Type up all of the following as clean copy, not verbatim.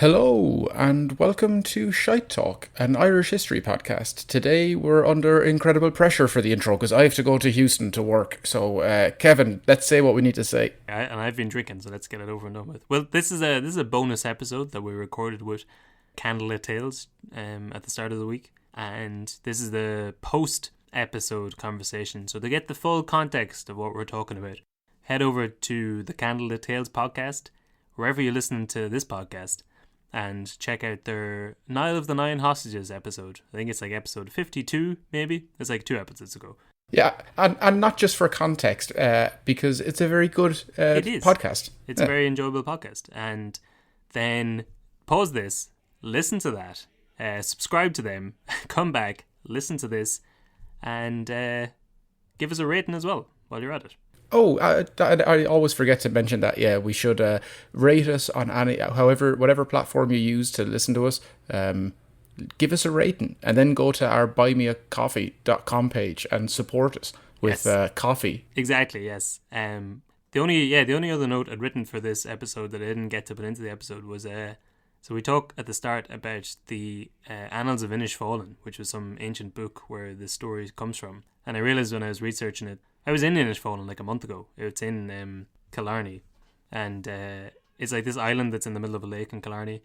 Hello, and welcome to Shite Talk, an Irish history podcast. Today we're under incredible pressure for the intro because I have to go to Houston to work. So, Kevin, let's say what we need to say. And I've been drinking, so let's get it over and done with. Well, this is a bonus episode that we recorded with Candlelit Tales at the start of the week, and this is the post-episode conversation. So to get the full context of what we're talking about, head over to the Candlelit Tales Podcast, wherever you're listening to this podcast, and check out their Niall of the Nine Hostages episode. I think it's like episode 52, maybe. It's like 2 episodes ago. Yeah, and not just for context, because it's a very good podcast. It's a very enjoyable podcast. And then pause this, listen to that, subscribe to them, come back, listen to this, and give us a rating as well while you're at it. Oh, I always forget to mention that. Yeah, we should rate us on whatever platform you use to listen to us. Give us a rating, and then go to our buymeacoffee.com page and support us with coffee. Exactly. Yes. The only other note I'd written for this episode that I didn't get to put into the episode was so we talk at the start about the Annals of Inishfallen, which was some ancient book where the story comes from, and I realized when I was researching it, I was in Inishfallen like a month ago. It's in Killarney, and it's like this island that's in the middle of a lake in Killarney.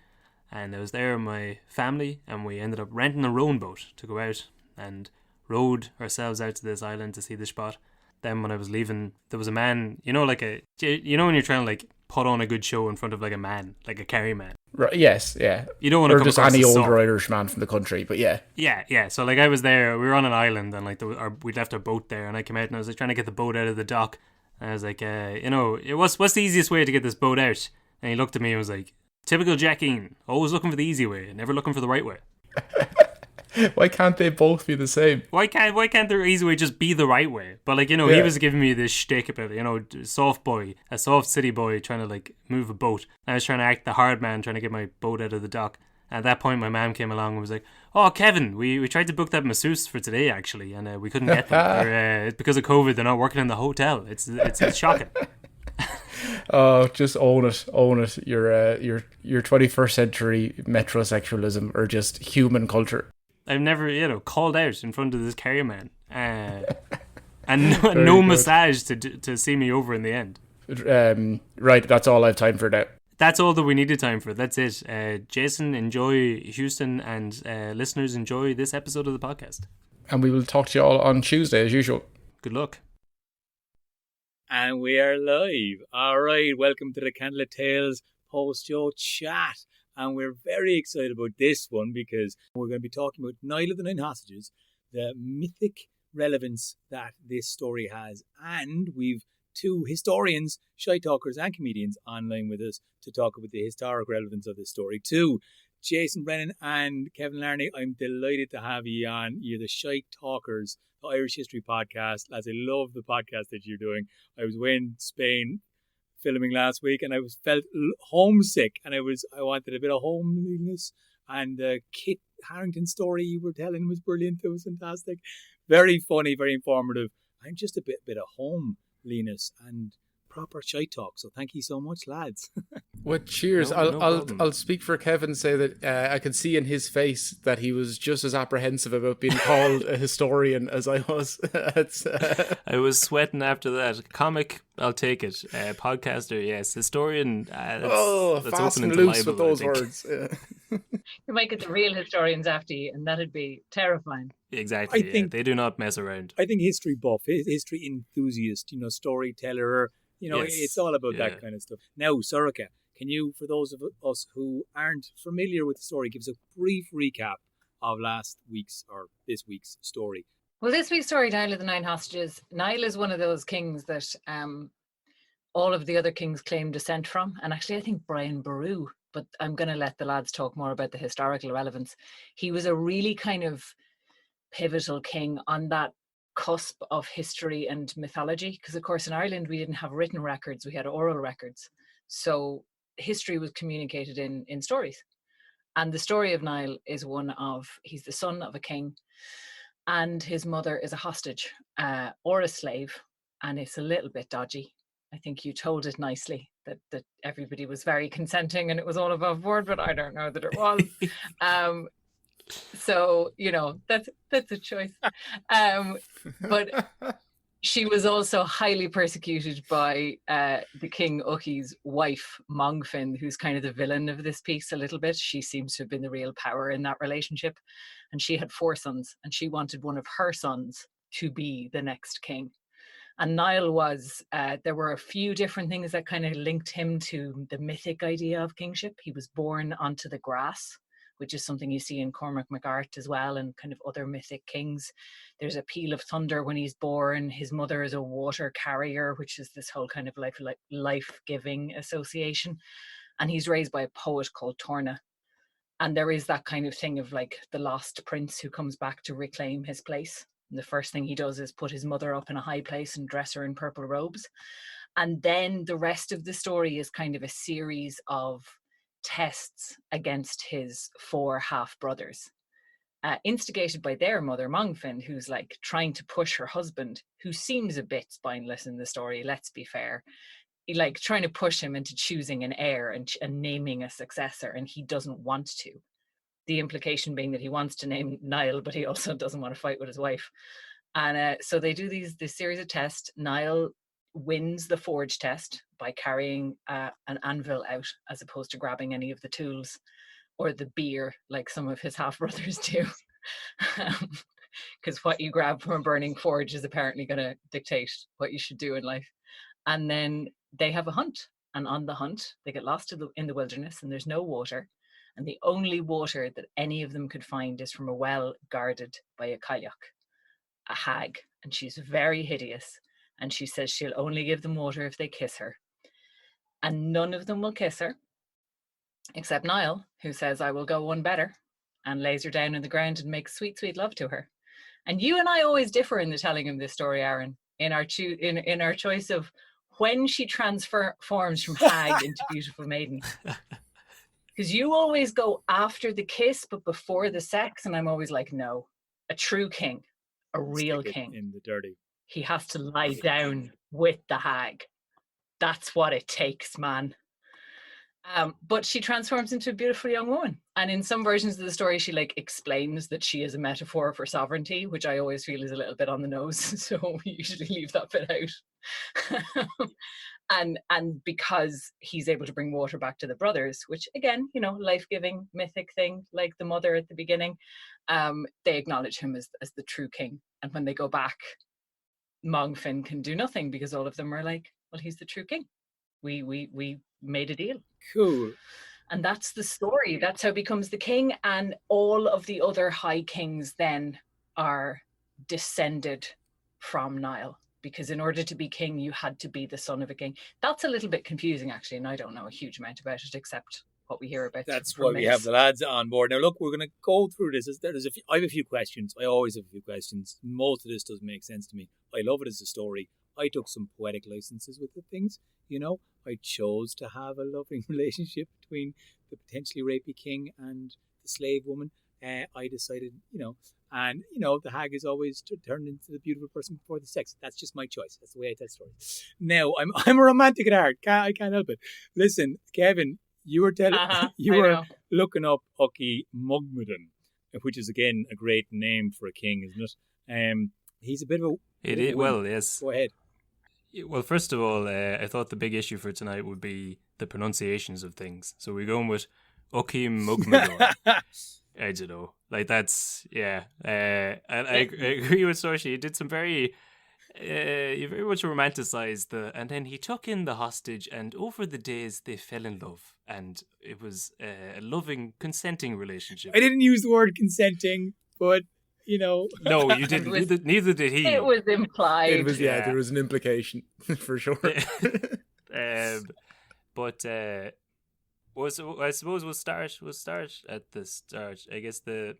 And I was there with my family, and we ended up renting a rowing boat to go out and rowed ourselves out to this island to see the spot. Then when I was leaving, there was a man, when you're trying to like put on a good show in front of like a man, like a Kerry man. Right, yes, yeah. You don't want to or come just across any as older soft. Irish man from the country, but yeah. Yeah. So like I was there, we were on an island, and like we left our boat there, and I came out and I was like trying to get the boat out of the dock. And I was like, what's the easiest way to get this boat out? And he looked at me and was like, typical Jackeen, always looking for the easy way, never looking for the right way. Why can't they both be the same? Why can't the easy way just be the right way? But like, he was giving me this shtick about, a soft city boy trying to like move a boat. And I was trying to act the hard man, trying to get my boat out of the dock. At that point, my mum came along and was like, "Oh, Kevin, we tried to book that masseuse for today actually, and we couldn't get them. Because of COVID, they're not working in the hotel. It's shocking." Oh, just own it. Your 21st century metrosexualism or just human culture. I've never, called out in front of this Kerry man, and no massage to see me over in the end. Right, that's all I have time for now. That's all that we needed time for. That's it. Jason, enjoy Houston, and listeners, enjoy this episode of the podcast. And we will talk to you all on Tuesday as usual. Good luck. And we are live. All right, welcome to the Candlelit Tales post-show chat. And we're very excited about this one because we're going to be talking about Niall of the Nine Hostages, the mythic relevance that this story has. And we've 2 historians, shite talkers and comedians online with us to talk about the historic relevance of this story too. Jason Brennan and Kevin Larney, I'm delighted to have you on. You're the Shite Talkers, the Irish History Podcast. Lads, I love the podcast that you're doing. I was away in Spain filming last week, and I felt homesick, and I wanted a bit of homeliness. And the Kit Harington story you were telling was brilliant. It was fantastic, very funny, very informative, and just a bit of homeliness and proper shite talk. So thank you so much, lads. Well, cheers. I'll speak for Kevin, say that I could see in his face that he was just as apprehensive about being called a historian as I was. I was sweating after that. Comic, I'll take it. Podcaster, yes. Historian, that's fast open and into loose libel, with those I think. words. Yeah. You might get the real historians after you, and that'd be terrifying. Exactly. I think they do not mess around. I think history buff, history enthusiast, storyteller, Yes. it's all about that kind of stuff. Now, Soraka, can you, for those of us who aren't familiar with the story, give us a brief recap of last week's or this week's story? Well, this week's story, Niall of the Nine Hostages. Niall is one of those kings that all of the other kings claim descent from. And actually, I think Brian Boru, but I'm going to let the lads talk more about the historical relevance. He was a really kind of pivotal king on that cusp of history and mythology, because of course in Ireland we didn't have written records, we had oral records, so history was communicated in stories. And the story of Niall is one of, he's the son of a king and his mother is a hostage or a slave, and it's a little bit dodgy. I think you told it nicely. that everybody was very consenting and it was all above board, but I don't know that it was. So, that's a choice. But she was also highly persecuted by the King Uki's wife, Mongfin, who's kind of the villain of this piece a little bit. She seems to have been the real power in that relationship. And she had 4 sons, and she wanted one of her sons to be the next king. And Niall was, there were a few different things that kind of linked him to the mythic idea of kingship. He was born onto the grass, which is something you see in Cormac MacArt as well, and kind of other mythic kings. There's a peal of thunder when he's born. His mother is a water carrier, which is this whole kind of life-giving association. And he's raised by a poet called Torna. And there is that kind of thing of like the lost prince who comes back to reclaim his place. And the first thing he does is put his mother up in a high place and dress her in purple robes. And then the rest of the story is kind of a series of tests against his 4 half-brothers, instigated by their mother, Mongfin, who's like trying to push her husband, who seems a bit spineless in the story, let's be fair, like trying to push him into choosing an heir and naming a successor, and he doesn't want to. The implication being that he wants to name Niall, but he also doesn't want to fight with his wife. And so they do this series of tests. Niall wins the forge test by carrying an anvil out as opposed to grabbing any of the tools or the beer like some of his half-brothers do. Because what you grab from a burning forge is apparently going to dictate what you should do in life. And then they have a hunt. And on the hunt, they get lost in the wilderness and there's no water. And the only water that any of them could find is from a well guarded by a Cailleach, a hag. And she's very hideous. And she says she'll only give them water if they kiss her. And none of them will kiss her, except Niall, who says, I will go one better, and lays her down on the ground and makes sweet, sweet love to her. And you and I always differ in the telling of this story, Aaron, in our choice of when she transforms from hag into beautiful maiden. Because you always go after the kiss, but before the sex. And I'm always like, no, a true king, a real king. In the dirty. He has to lie down with the hag. That's what it takes, man. But she transforms into a beautiful young woman. And in some versions of the story, she like explains that she is a metaphor for sovereignty, which I always feel is a little bit on the nose. So we usually leave that bit out. And because he's able to bring water back to the brothers, which again, life-giving, mythic thing, like the mother at the beginning, they acknowledge him as the true king. And when they go back, Mongfin can do nothing because all of them are like, well, he's the true king. We made a deal. Cool. And that's the story. That's how he becomes the king. And all of the other high kings then are descended from Niall. Because in order to be king, you had to be the son of a king. That's a little bit confusing, actually, and I don't know a huge amount about it, except what we hear about. That's why we have the lads on board. Now, look, we're going to go through this. I have a few questions. I always have a few questions. Most of this doesn't make sense to me. I love it as a story. I took some poetic licenses with the things, I chose to have a loving relationship between the potentially rapey king and the slave woman. I decided, and, the hag is always turned into the beautiful person before the sex. That's just my choice. That's the way I tell stories. Now, I'm a romantic at heart. I can't help it. Listen, Kevin, you were looking up Uki Mugmudden, which is, again, a great name for a king, isn't it? He's a bit of a... It is, well, yes. Go ahead. Well, first of all, I thought the big issue for tonight would be the pronunciations of things. So we're going with Uki Mugmudden. I don't know. Like, that's, yeah. And I agree with Saoirse. He did some very, he very much romanticized and then he took in the hostage, and over the days they fell in love. And it was a loving, consenting relationship. I didn't use the word consenting, but, No, you didn't. Neither did he. It was implied. It was, there was an implication, for sure. But... I suppose we'll start at the start. I guess the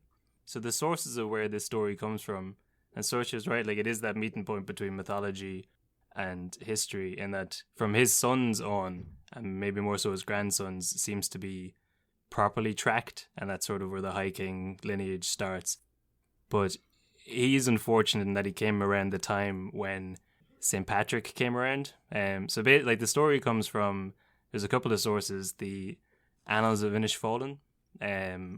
sources of where this story comes from, and Saoirse is right, like it is that meeting point between mythology and history, and that from his sons on, and maybe more so his grandsons, seems to be properly tracked, and that's sort of where the High King lineage starts. But he's unfortunate in that he came around the time when St. Patrick came around. So the story comes from There's a couple of sources. The Annals of Inishfallen,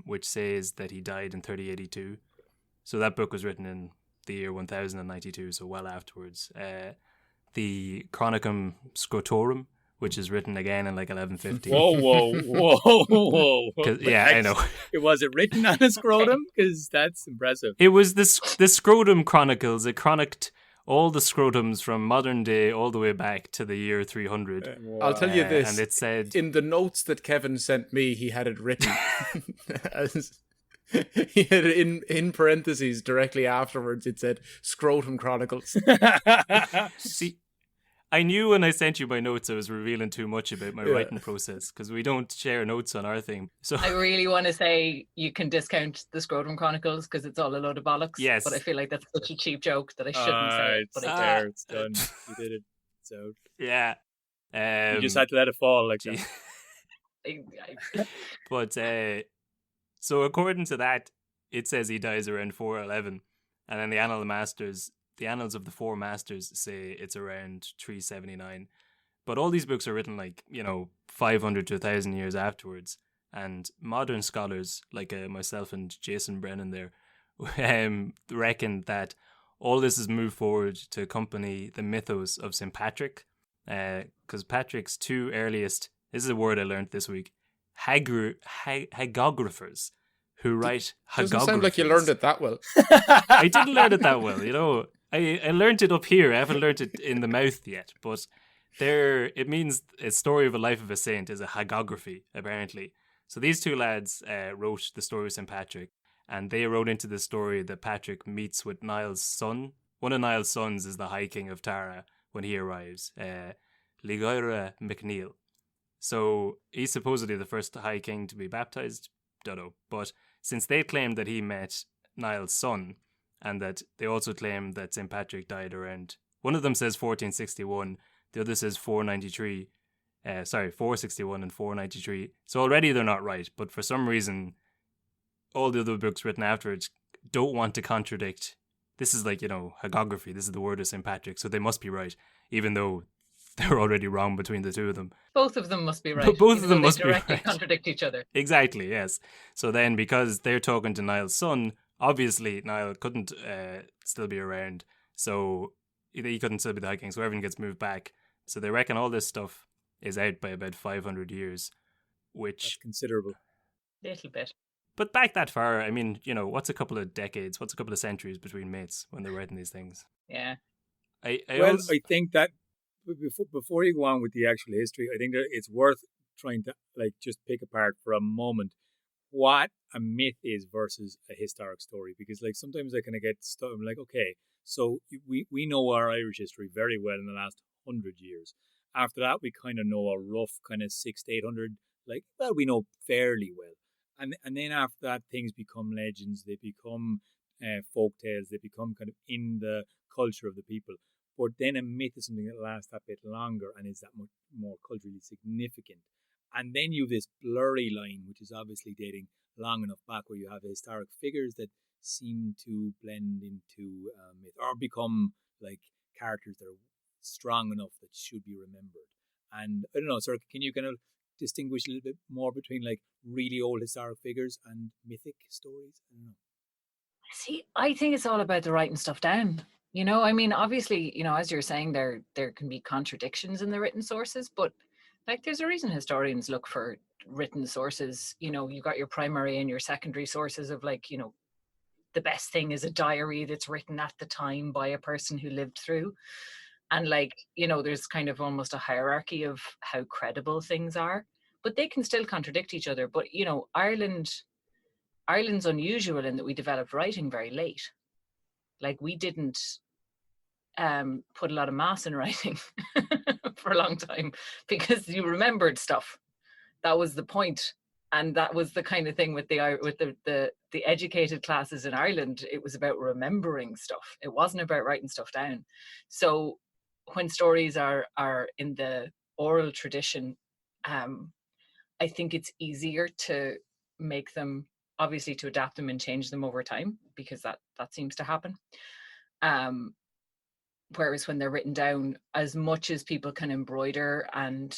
which says that he died in 3082. So that book was written in the year 1092, so well afterwards. The Chronicum Scotorum, which is written again in like 1150. Whoa. Yeah, I know. Was it written on a scrotum? Because that's impressive. It was the Scrotum Chronicles. It chronicled all the scrotums from modern day all the way back to the year 300. I'll tell you this. And it said... In the notes that Kevin sent me, he had it written as... He had it in parentheses directly afterwards. It said Scrotum Chronicles. See, I knew when I sent you my notes I was revealing too much about my writing process, because we don't share notes on our thing. So I really want to say you can discount the Scrotum Chronicles because it's all a load of bollocks. Yes. But I feel like that's such a cheap joke that I shouldn't say it. But I did. It's done. You did it. So yeah. you just had to let it fall like that. But so according to that, it says he dies around 411, and then the Annals of the Four Masters say it's around 379. But all these books are written 500 to 1,000 years afterwards, and modern scholars like myself and Jason Brennan there reckon that all this has moved forward to accompany the mythos of St. Patrick, because Patrick's two earliest, this is a word I learned this week, hagographers who write hagographers. Doesn't sound like you learned it that well. I didn't learn it that well, I learned it up here. I haven't learned it in the mouth yet, but it means a story of a life of a saint is a hagiography, apparently. So these two lads wrote the story of St. Patrick, and they wrote into the story that Patrick meets with Niall's son. One of Niall's sons is the High King of Tara when he arrives, Ligoira McNeil. So he's supposedly the first High King to be baptized. Don't know. But since they claimed that he met Niall's son, and that they also claim that St. Patrick died around, one of them says 1461, the other says 461 and 493. So already they're not right, but for some reason, all the other books written afterwards don't want to contradict. This is hagiography. This is the word of St. Patrick, so they must be right, even though they're already wrong between the two of them. Both of them must be right. Both of them must directly be right. Contradict each other. Exactly, yes. So then, because they're talking to Niall's son, obviously Niall couldn't still be around, so he couldn't still be the High King, so everything gets moved back. So they reckon all this stuff is out by about 500 years, which... That's considerable. Little bit. But back that far, I mean, what's a couple of decades, what's a couple of centuries between mates when they're writing these things? Yeah. I think that before you go on with the actual history, I think that it's worth trying to just pick apart for a moment what a myth is versus a historic story, because sometimes I kind of get stuck. I'm like, okay, so we know our Irish history very well in the last 100 years. After that, we kind of know a rough kind of 600 to 800, we know fairly well. And then after that, things become legends. They become folk tales. They become kind of in the culture of the people. But then a myth is something that lasts that bit longer and is that much more culturally significant. And then you have this blurry line, which is obviously dating long enough back, where you have historic figures that seem to blend into myth or become characters that are strong enough that should be remembered. And I don't know, sir, can you kind of distinguish a little bit more between really old historic figures and mythic stories? I don't know. See, I think it's all about the writing stuff down. I mean, obviously, as you're saying, there can be contradictions in the written sources, but there's a reason historians look for written sources. You've got your primary and your secondary sources of the best thing is a diary that's written at the time by a person who lived through. And there's kind of almost a hierarchy of how credible things are, but they can still contradict each other. But, Ireland's unusual in that we developed writing very late. We didn't put a lot of mass in writing for a long time because you remembered stuff. That was the point. And that was the kind of thing with the educated classes in Ireland. It was about remembering stuff. It wasn't about writing stuff down. So when stories are in the oral tradition, I think it's easier to make them, obviously to adapt them and change them over time, because that seems to happen. Whereas when they're written down, as much as people can embroider and,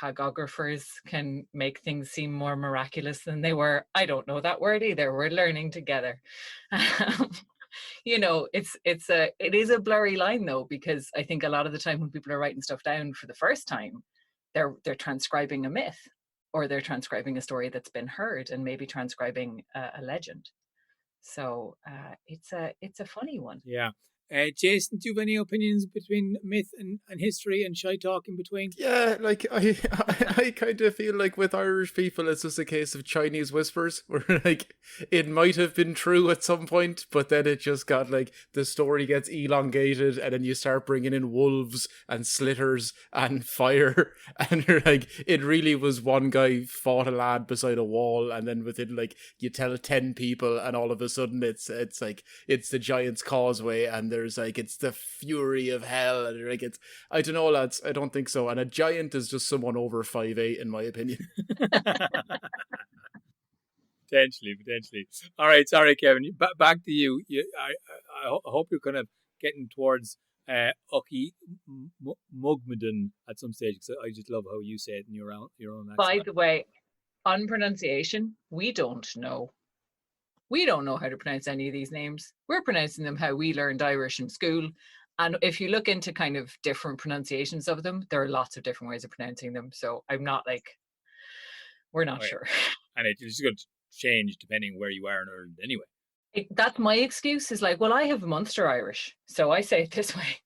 hagographers can make things seem more miraculous than they were. I don't know that word either. We're learning together. You know, it is a blurry line though, because I think a lot of the time when people are writing stuff down for the first time, they're transcribing a myth, or they're transcribing a story that's been heard, and maybe transcribing a legend. So it's a funny one. Yeah. Jason, do you have any opinions between myth and history and shy talk in between? Yeah, like I kind of feel like with Irish people, it's just a case of Chinese whispers, where like it might have been true at some point, but then it just got like the story gets elongated, and then you start bringing in wolves and slitters and fire, and you're like, it really was one guy fought a lad beside a wall, and then within like you tell 10 people, and all of a sudden it's like it's the Giant's Causeway, and there's like it's the fury of hell, and like it's, I don't know, lads, I don't think so. And a giant is just someone over 5'8", in my opinion. Potentially. All right, sorry, Kevin. Back to you. I hope you're kind of getting towards Ucky Mugmadon at some stage, because I just love how you say it in your own accent. By the way, on pronunciation, we don't know. We don't know how to pronounce any of these names. We're pronouncing them how we learned Irish in school. And if you look into kind of different pronunciations of them, there are lots of different ways of pronouncing them. So I'm not like, we're not sure. And it's just going to change depending where you are in Ireland anyway. That's my excuse, is like, well, I have Munster Irish, so I say it this way.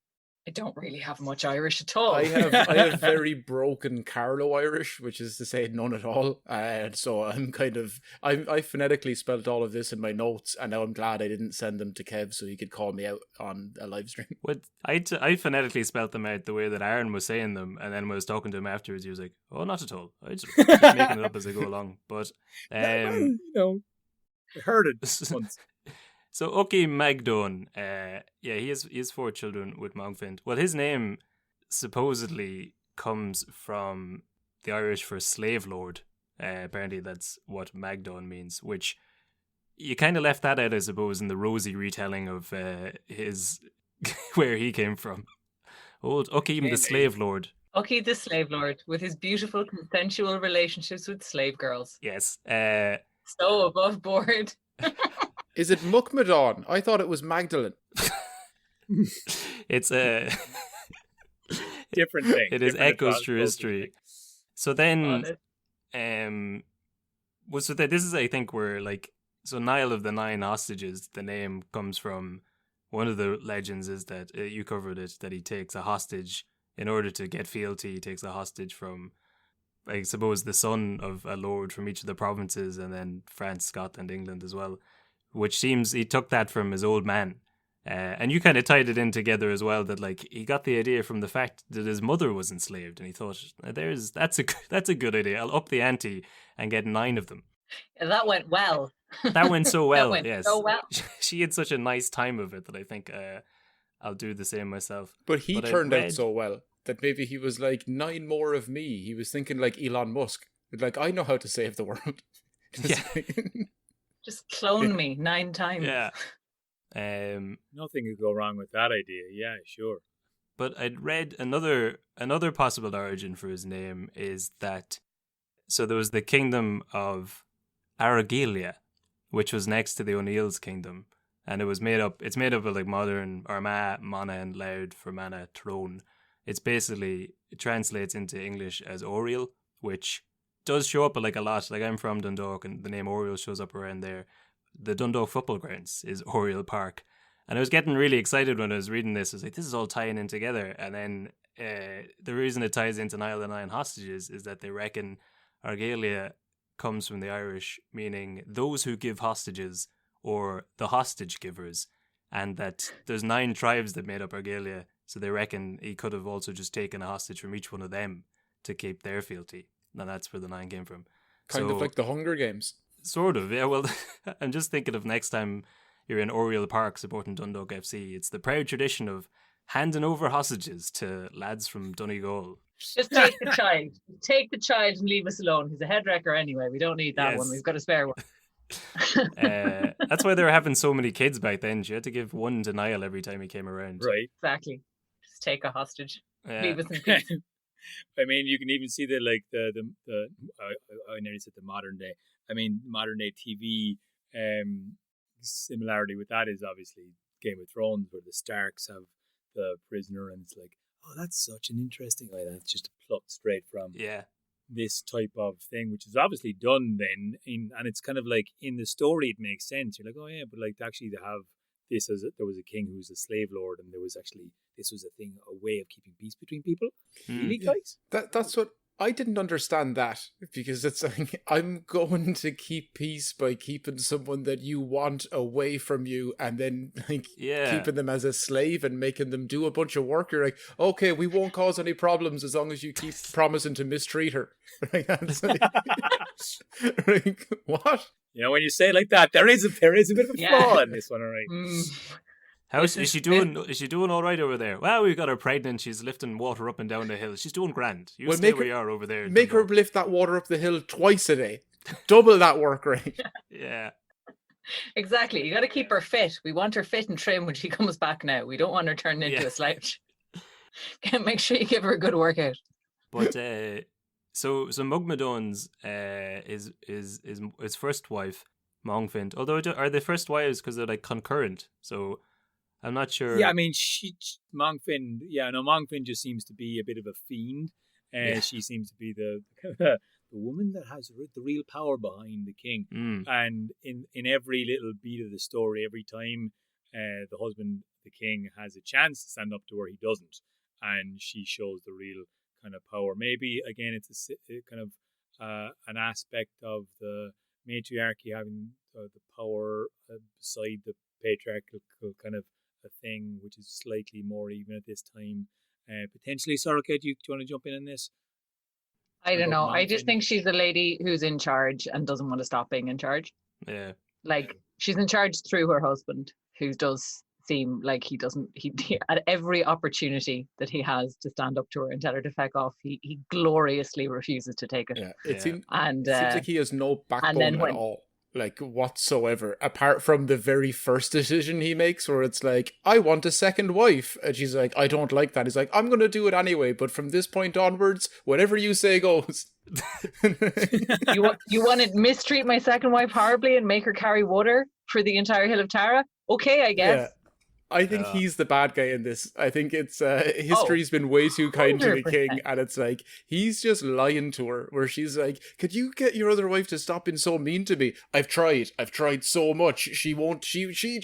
I don't really have much Irish at all. I have very broken Carlo Irish, which is to say none at all. And so I'm kind of, I phonetically spelt all of this in my notes, and now I'm glad I didn't send them to Kev so he could call me out on a live stream. What I phonetically spelt them out the way that Aaron was saying them, and then when I was talking to him afterwards, he was like, "Oh, not at all. I just keep making it up as I go along." But I heard it once. So Ucky Magdon, he has 4 children with Mountfint. Well, his name supposedly comes from the Irish for slave lord. Apparently that's what Magdon means, which you kind of left that out, I suppose, in the rosy retelling of his where he came from. Old Ucky the slave lord. Ucky the slave lord, with his beautiful consensual relationships with slave girls. Yes. So above board. Is it Muckmadon? I thought it was Magdalene. It's a different thing. It is echoes through history. So then, this is, I think, where like, so Niall of the 9 hostages, the name comes from, one of the legends is that you covered it, that he takes a hostage in order to get fealty. He takes a hostage from, I suppose, the son of a lord from each of the provinces, and then France, Scotland, England as well. Which seems he took that from his old man. And you kind of tied it in together as well, that like he got the idea from the fact that his mother was enslaved, and he thought, that's a good idea. I'll up the ante and get 9 of them. Yeah, that went well. That went so well. That went yes, so well. She had such a nice time of it that I think I'll do the same myself. But he turned out so well that maybe he was like, 9 more of me. He was thinking like Elon Musk, like, I know how to save the world. Yeah. Just clone me 9 times. Yeah. Nothing could go wrong with that idea. Yeah, sure. But I'd read another possible origin for his name is that, so there was the kingdom of Argylia, which was next to the O'Neill's kingdom, and it's made up of like modern Armagh, Mana, and Loud for Mana, Tyrone. It translates into English as Oriel, which does show up like a lot. Like, I'm from Dundalk, and the name Oriel shows up around there. The Dundalk football grounds is Oriel Park, and I was getting really excited when I was reading this. I was like, this is all tying in together. And then the reason it ties into Niall the 9 hostages is that they reckon Argylia comes from the Irish, meaning those who give hostages, or the hostage givers, and that there's 9 tribes that made up Argylia, so they reckon he could have also just taken a hostage from each one of them to keep their fealty. And that's where the 9 came from. Kind of like the Hunger Games. Sort of, yeah. Well, I'm just thinking of next time you're in Oriel Park supporting Dundalk FC. It's the proud tradition of handing over hostages to lads from Donegal. Just take the child. Take the child and leave us alone. He's a head wrecker anyway. We don't need that one. We've got a spare one. That's why they were having so many kids back then. She had to give one to Niall every time he came around. Right. Exactly. Just take a hostage. Leave us in peace. I mean, you can even see the I nearly said the modern day. I mean, modern day TV similarity with that is obviously Game of Thrones, where the Starks have the prisoner, and it's like, oh, that's such an interesting. Like, that's just plucked straight from this type of thing, which is obviously done then, and it's kind of like in the story it makes sense. You're like, oh yeah, but like actually to have this as there was a king who was a slave lord, and there was actually this was a thing, a way of keeping peace between people. Really, guys? That's what I didn't understand, that because it's like, I'm going to keep peace by keeping someone that you want away from you, and then like keeping them as a slave and making them do a bunch of work. You're like, okay, we won't cause any problems as long as you keep promising to mistreat her. Like, that's like, like, what? You know, when you say it like that, there is a bit of a flaw in this one, all right? How is she doing? Is she doing all right over there? Well, we've got her pregnant. She's lifting water up and down the hill. She's doing grand. You stay where you are over there. Make her lift that water up the hill twice a day. Double that work rate. Yeah. Exactly. You got to keep her fit. We want her fit and trim when she comes back now. We don't want her turned into a slouch. Make sure you give her a good workout. But so Mugmadon's his first wife, Mongfint. Although are they first wives because they're like concurrent? So I'm not sure. Yeah, I mean, Mongfin just seems to be a bit of a fiend. She seems to be the woman that has the real power behind the king. And in every little beat of the story, every time the husband, the king, has a chance to stand up to her, he doesn't. And she shows the real kind of power. Maybe, again, it's a kind of an aspect of the matriarchy having the power beside the patriarchal kind of a thing, which is slightly more even at this time. Potentially, Sorrel, do you want to jump in on this? I don't know. I just think she's a lady who's in charge and doesn't want to stop being in charge. Yeah. Like, she's in charge through her husband, who does seem like he at every opportunity that he has to stand up to her and tell her to feck off, he gloriously refuses to take it. Yeah, it seems like he has no backbone at all. Like, whatsoever, apart from the very first decision he makes, where it's like, I want a second wife, and she's like, I don't like that. He's like, I'm gonna do it anyway, but from this point onwards, whatever you say goes. You want to mistreat my second wife horribly and make her carry water for the entire Hill of Tara? Okay, I guess. Yeah. I think he's the bad guy in this. I think it's history's been way too kind 100%. To the king, and it's like he's just lying to her, where she's like, could you get your other wife to stop being so mean to me? I've tried so much. She won't do it.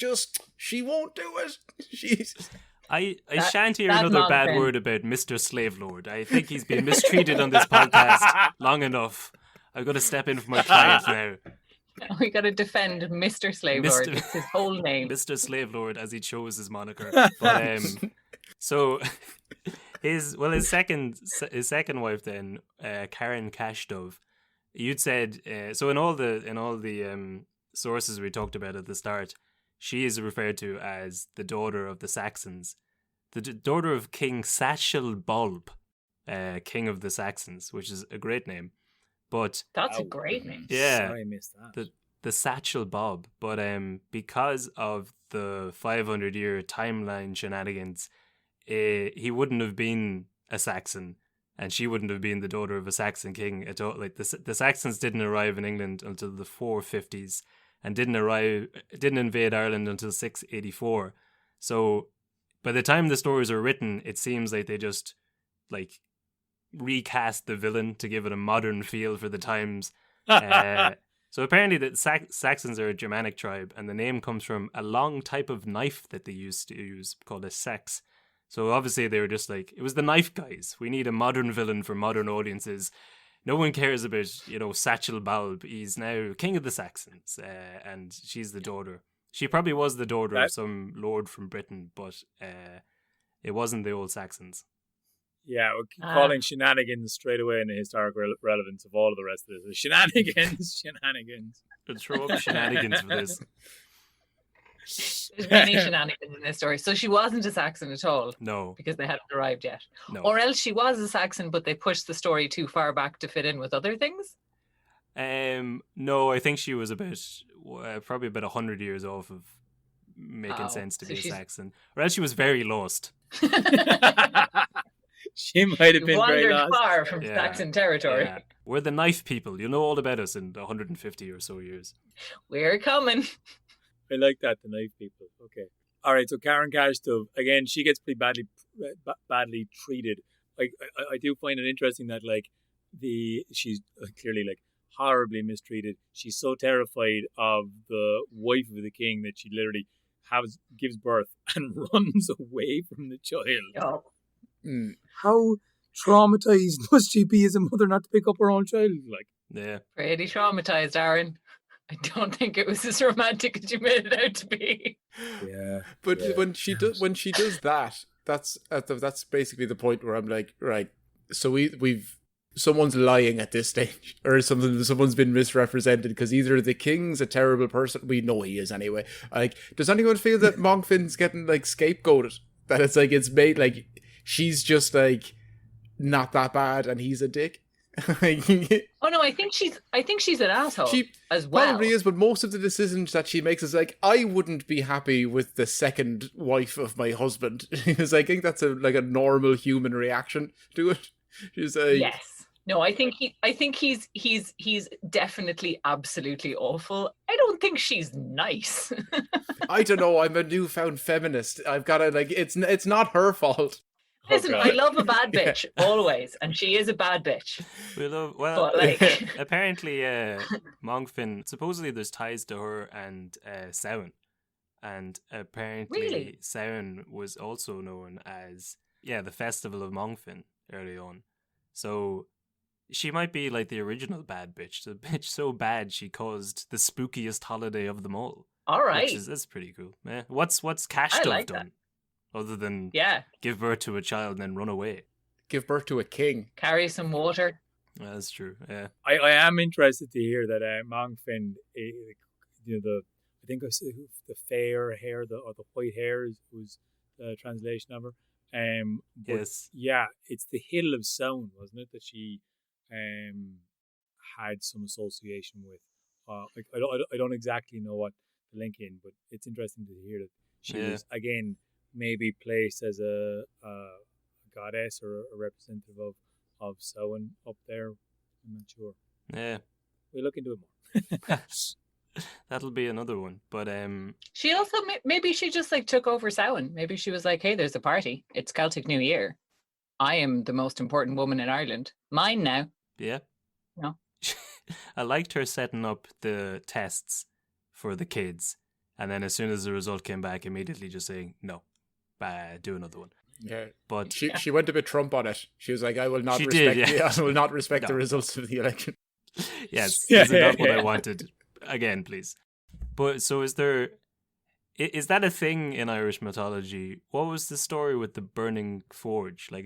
I shan't hear another bad word about Mr. Slave Lord. I think he's been mistreated on this podcast long enough. I've got to step in for my client now. We got to defend Mr. Slave Lord. It's his whole name. Mr. Slave Lord, as he chose his moniker. But, so his second wife then, Karen Kashdov. You'd said so in all the sources we talked about at the start, she is referred to as the daughter of the Saxons, the daughter of King Satchel Bulb, King of the Saxons, which is a great name. But that's a great name. Yeah, sorry, I missed that. The Satchel Bob, but because of the 500-year timeline shenanigans, he wouldn't have been a Saxon, and she wouldn't have been the daughter of a Saxon king at all. Like the Saxons didn't arrive in England until the 450s, and didn't invade Ireland until 684. So by the time the stories are written, it seems like they just like recast the villain to give it a modern feel for the times. So apparently the Saxons are a Germanic tribe, and the name comes from a long type of knife that they used to use called a sex. So obviously they were just like, it was the knife guys. We need a modern villain for modern audiences. No one cares about, Satchel Bulb. He's now king of the Saxons, and she's the daughter. She probably was the daughter of some lord from Britain, but it wasn't the old Saxons. Yeah, we're calling shenanigans straight away in the historical relevance of all of the rest of this. Shenanigans. Let's throw up shenanigans for this. There's many shenanigans in this story. So she wasn't a Saxon at all. No. Because they hadn't arrived yet. No. Or else she was a Saxon, but they pushed the story too far back to fit in with other things? No, I think she was probably about 100 years off of making sense to be a Saxon. Or else she was very lost. She might have You been very wandered lost. far from Yeah, Saxon territory. Yeah. We're the knife people. You know all about us in 150 or so years. We're coming. I like that, the knife people. Okay. All right, so Karen Kashtov, again, she gets pretty badly treated. I do find it interesting that, like, she's clearly, like, horribly mistreated. She's so terrified of the wife of the king that she literally gives birth and runs away from the child. Oh. How traumatized must she be as a mother not to pick up her own child? Like, Yeah. Pretty traumatized, Aaron. I don't think it was as romantic as you made it out to be. yeah. But Yeah. when she does that, that's basically the point where I'm like, right. So we've someone's lying at this stage, or someone's been misrepresented, because either the king's a terrible person. We know he is anyway. Like, does anyone feel that Monkfin's getting like scapegoated? That it's like it's made like she's just like not that bad and he's a dick. Oh no, I think she's an asshole She as well. probably is, but most of the decisions that she makes is like, I wouldn't be happy with the second wife of my husband. Because I think that's a normal human reaction to it. She's like, Yes. No, I think he's definitely absolutely awful. I don't think she's nice. I don't know. I'm a newfound feminist. I've got to like. It's not her fault. Listen, God. I love a bad bitch always, and she is a bad bitch. Well, But like, apparently, Mongfin, supposedly there's ties to her and Samhain. And apparently, Really? Samhain was also known as, the Festival of Mongfin early on. So she might be like the original bad bitch. The bitch so bad she caused the spookiest holiday of them all. all right, That's pretty cool. Yeah. What's Cash I Dove like done? Other than yeah, give birth to a child and then run away. Give birth to a king. carry some water. That's true, yeah. I am interested to hear that Mongfin, I think I said the fair hair, or the white hair was the translation of her. But Yes. yeah, it's the Hill of Sound, wasn't it, that she had some association with. I don't exactly know what the link in, but it's interesting to hear that she was again maybe placed as a goddess or a representative of Samhain up there. I'm not sure. Yeah. We'll look into it more. That'll be another one. But She also maybe she just like took over Samhain. Maybe she was like, "Hey, there's a party. It's Celtic New Year. I am the most important woman in Ireland. Mine now." yeah. No. I liked her setting up the tests for the kids, and then as soon as the result came back, immediately just saying no, do another one. Yeah, But she went a bit Trump on it. She was like, I will not She respect. did, yeah. I will not respect No. the results of the election. yes, Yeah, isn't that what yeah. I wanted? Again, please. But so is that a thing in Irish mythology? What was the story with the burning forge? Like,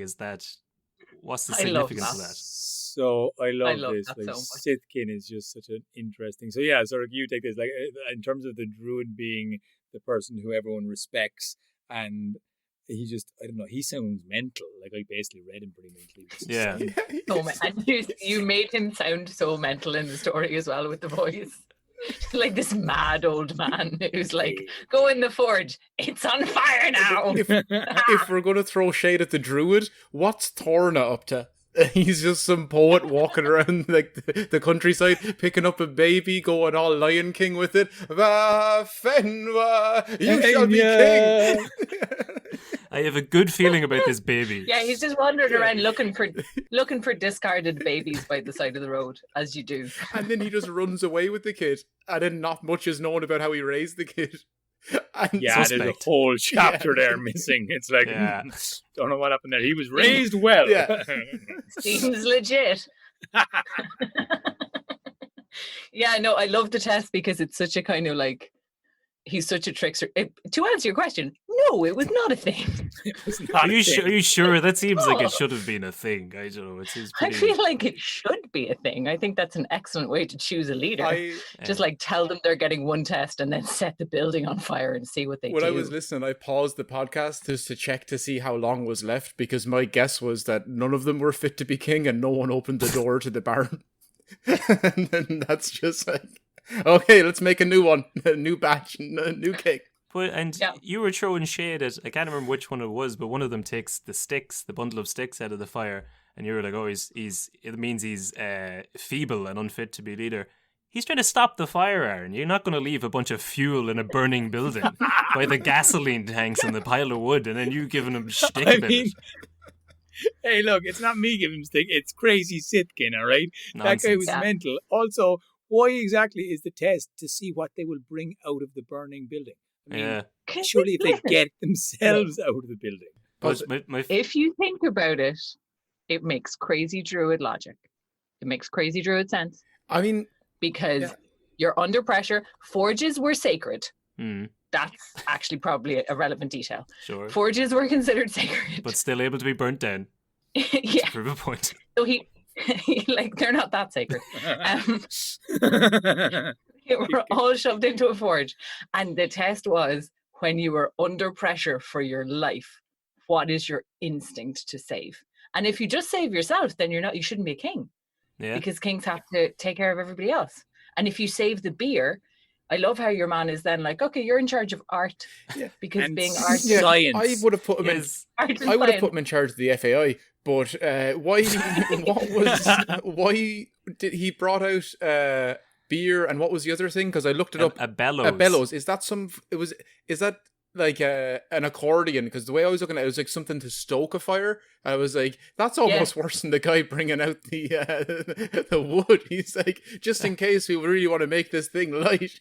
what's the I love significance of that. that? So I love love this. that Like, so much. Sithkin is just such an interesting. So yeah, so you take this like in terms of the druid being the person who everyone respects, and he just, I don't know, he sounds mental. Like, I basically read him pretty mentally. Yeah. Oh man, and you made him sound so mental in the story as well with the voice. Like this mad old man who's like, "Go in the forge. It's on fire now." If we're gonna throw shade at the druid, what's Torna up to? He's just some poet walking around like the countryside, picking up a baby, going all Lion King with it. Va Fenwa, you shall be king. I have a good feeling about this baby. Yeah, he's just wandering around looking for discarded babies by the side of the road, as you do. And then he just runs away with the kid, and then not much is known about how he raised the kid. And Yeah, there's a Suspect. whole chapter there missing. It's like, Yeah. don't know what happened there. He was raised well. Yeah. Seems legit. Yeah, no, I love the test because it's such a kind of like, he's such a trickster. To answer your question, no, it was not a thing. It's not Are a you thing. sure? Are you sure? That seems like No. it should have been a thing. I don't know. It seems I pretty. feel like it should be a thing. I think that's an excellent way to choose a leader. Just like tell them they're getting one test and then set the building on fire and see what they When do. I was listening, I paused the podcast just to check to see how long was left, because my guess was that none of them were fit to be king and no one opened the door to the barn. And then that's just like, okay, let's make a new one, a new batch, a new king. Yeah. You were throwing shade at, I can't remember which one it was, but one of them takes the bundle of sticks out of the fire, and you were like, oh, it means he's feeble and unfit to be leader. He's trying to stop the fire, Aaron. You're not going to leave a bunch of fuel in a burning building by the gasoline tanks and the pile of wood, and then you giving him shtick about it. Hey, look, it's not me giving him stick. It's crazy Sitkin, all right? Nonsense. That guy was mental. Also, why exactly is the test to see what they will bring out of the burning building? I mean, Yeah. surely if they get themselves out of the building. But my If you think about it, it makes crazy druid logic. It makes crazy druid sense I mean, because you're under pressure. Forges were sacred. That's actually probably a relevant detail. sure. Forges were considered sacred. But still able to be burnt down. Yeah. To prove a point. So he like, they're not that sacred. They were all shoved into a forge. And the test was, when you were under pressure for your life, what is your instinct to save? And if you just save yourself, then you shouldn't be a king. Yeah. Because kings have to take care of everybody else. And if you save the beer, I love how your man is then like, okay, you're in charge of art. Yeah. Because And being art, science. I would have put him in. Yes. art and I would have science. put him in charge of the FAI, but why did he brought out beer, and what was the other thing? Because I looked it up. A bellows. A bellows. Is that like an accordion? Because the way I was looking at it was like something to stoke a fire. I was like, that's almost worse than the guy bringing out the wood. He's like, just in case we really want to make this thing light.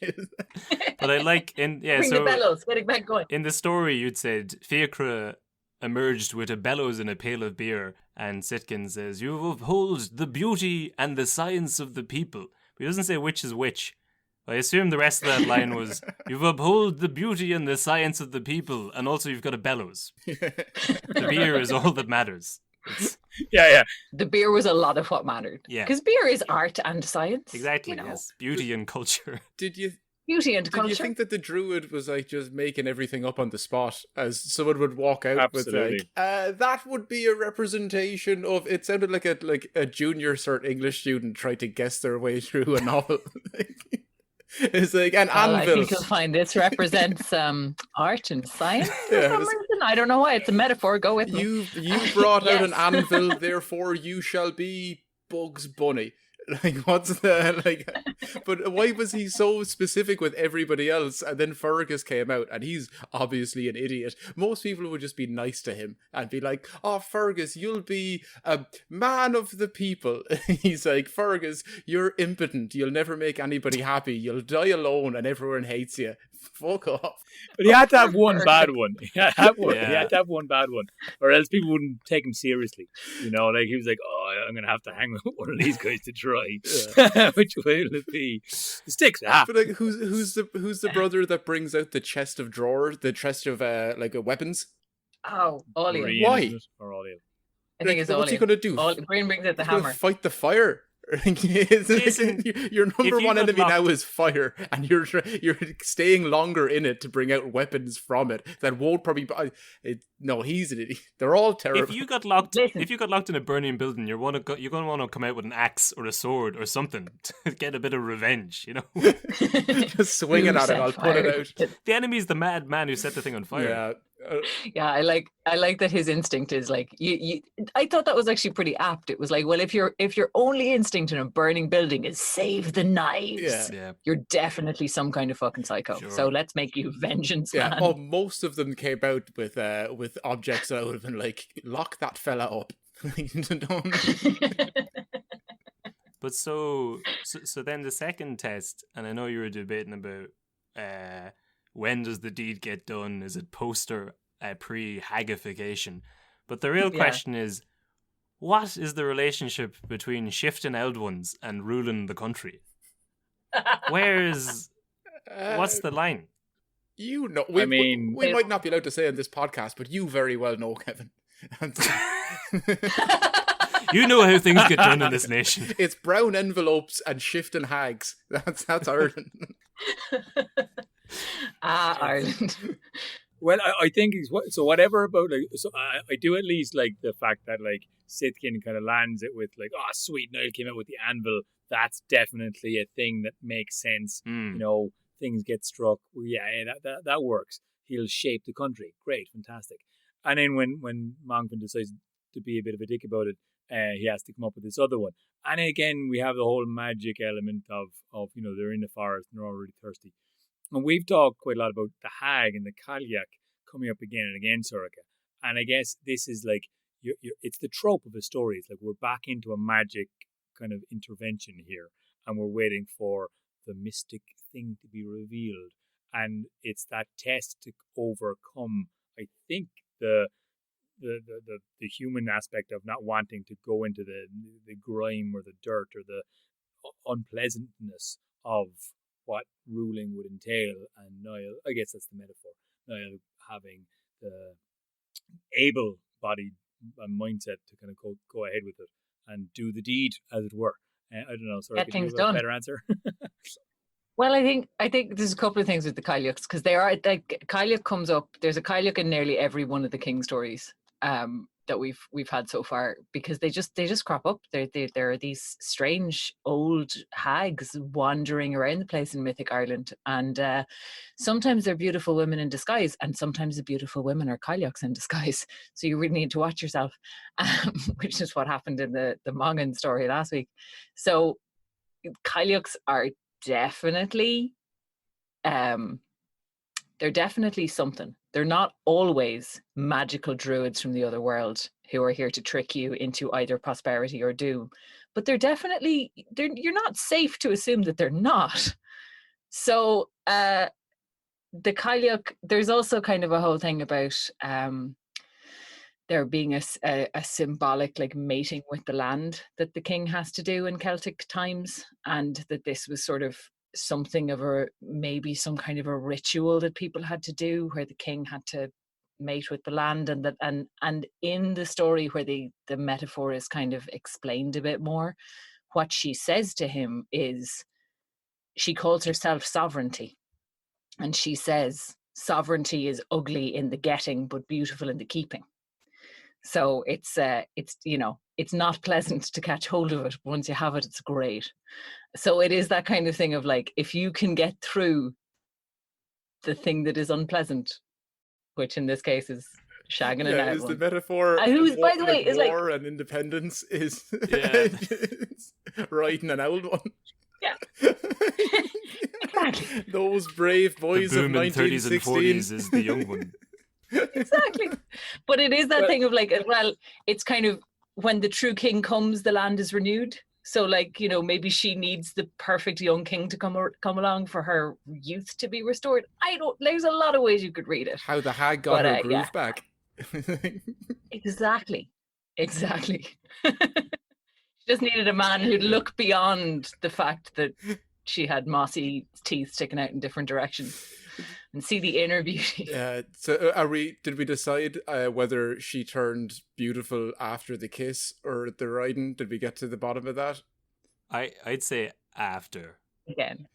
But I like Bring the bellows, get it back going. in the story you'd said Fiacre emerged with a bellows and a pail of beer, and Sitkin says, "You uphold the beauty and the science of the people." But he doesn't say which is which. I assume the rest of that line was, "You've upheld the beauty and the science of the people, and also you've got a bellows." The beer is all that matters. Yeah. The beer was a lot of what mattered. Yeah. Because beer is art and science. Exactly, You know, yes. Beauty and culture. Did you beauty and culture. think that the druid was like just making everything up on the spot as someone would walk out Absolutely. with like, that would be a representation of? It sounded like a junior cert English student tried to guess their way through a novel. It's like an Well, I anvil. think you'll find this represents art and science for Yeah, some it's- reason. I don't know why. It's a metaphor. Go with me. You brought out an Yes. anvil, therefore you shall be Bugs Bunny. Like, what's the like? But why was he so specific with everybody else? And then Fergus came out, and he's obviously an idiot. Most people would just be nice to him and be like, "Oh, Fergus, you'll be a man of the people." He's like, "Fergus, you're impotent. You'll never make anybody happy. You'll die alone, and everyone hates you. Fuck off." But he had to have one bad one. He had Yeah. to have one bad one. Or else people wouldn't take him seriously. You know, like he was like, "Oh, I'm going to have to hang with one of these guys to try." Which way will it be? The sticks. But like, who's the brother that brings out the chest of drawers, the chest of weapons? Oh, Ollie. Brian, Why? isn't it? Or Ollie. I think it's What's he Ollie. gonna do? Brian brings out the He's gonna hammer. fight the fire. Jason, Your number if you one got enemy locked- now is fire, and you're staying longer in it to bring out weapons from it that won't probably. No, he's an idiot. They're all terrible. If you got locked, Listen. if you got locked in a burning building, you're going to want to come out with an axe or a sword or something to get a bit of revenge. You know, Just swing it Who at it. set I'll put it fire? out. the enemy's the mad man who set the thing on fire. Yeah. Yeah, I like that his instinct is like you. I thought that was actually pretty apt. It was like, well, if your only instinct in a burning building is save the knives, Yeah. Yeah. you're definitely some kind of fucking psycho. Sure. So let's make you vengeance Yeah. man. Oh, most of them came out with objects that I would have been like, lock that fella up. Don't. But so then the second test, and I know you were debating about when does the deed get done? Is it post or pre-hagification? But the real Yeah. question is, what is the relationship between shifting out ones and ruling the country? What's the line? You know, I mean- we might not be allowed to say on this podcast, but you very well know, Kevin. You know how things get done in this nation. It's brown envelopes and shifting hags. That's Ireland. Ireland. Well, I think so. Whatever about like, so I do at least like the fact that like Sitkin kind of lands it with like, oh, sweet, Niall came out with the anvil. That's definitely a thing that makes sense. You know, things get struck. Well, that works. He'll shape the country. Great, fantastic. And then when Monkton decides to be a bit of a dick about it, he has to come up with this other one. And again, we have the whole magic element of they're in the forest and they're already thirsty. And we've talked quite a lot about the hag and the Cailleach coming up again and again, Soraka. And I guess this is like, it's the trope of a story. It's like we're back into a magic kind of intervention here, and we're waiting for the mystic thing to be revealed. And it's that test to overcome, I think, the human aspect of not wanting to go into the grime or the dirt or the unpleasantness of what ruling would entail. And Niall, I guess that's the metaphor, Niall having the able-bodied mindset to kind of go ahead with it and do the deed, as it were. I don't know, sorry, Get could you things have a done. better answer? Well, I think there's a couple of things with the Cailleachs, because they are like, Cailleach comes up. There's a Cailleach in nearly every one of the King stories that we've had so far, because they just crop up. There are these strange old hags wandering around the place in Mythic Ireland, and sometimes they're beautiful women in disguise, and sometimes the beautiful women are Cailleachs in disguise. So you really need to watch yourself, which is what happened in the Mongan story last week. So Cailleachs are definitely they're definitely something. They're not always magical druids from the other world who are here to trick you into either prosperity or doom, but they're you're not safe to assume that they're not. So the Cailleach, there's also kind of a whole thing about there being a symbolic like mating with the land that the king has to do in Celtic times, and that this was sort of something of maybe some kind of a ritual that people had to do, where the king had to mate with the land, and in the story where the metaphor is kind of explained a bit more, what she says to him is, she calls herself sovereignty, and she says sovereignty is ugly in the getting but beautiful in the keeping. So it's not pleasant to catch hold of it. Once you have it, it's great. So it is that kind of thing of like, if you can get through the thing that is unpleasant, which in this case is shagging an is owl. the metaphor Who's, by the way, is war and independence is riding an old one. Yeah. Exactly. Those brave boys the of boom in 30s and 1916. 40s is the young one. Exactly. But it is that thing of like, well, it's kind of, when the true king comes, the land is renewed. So like, maybe she needs the perfect young king to come along for her youth to be restored. There's a lot of ways you could read it. How the hag got her groove back. Exactly. She just needed a man who'd look beyond the fact that she had mossy teeth sticking out in different directions and see the inner beauty. So did we decide whether she turned beautiful after the kiss or at the riding? Did we get to the bottom of that? I'd say after. Again.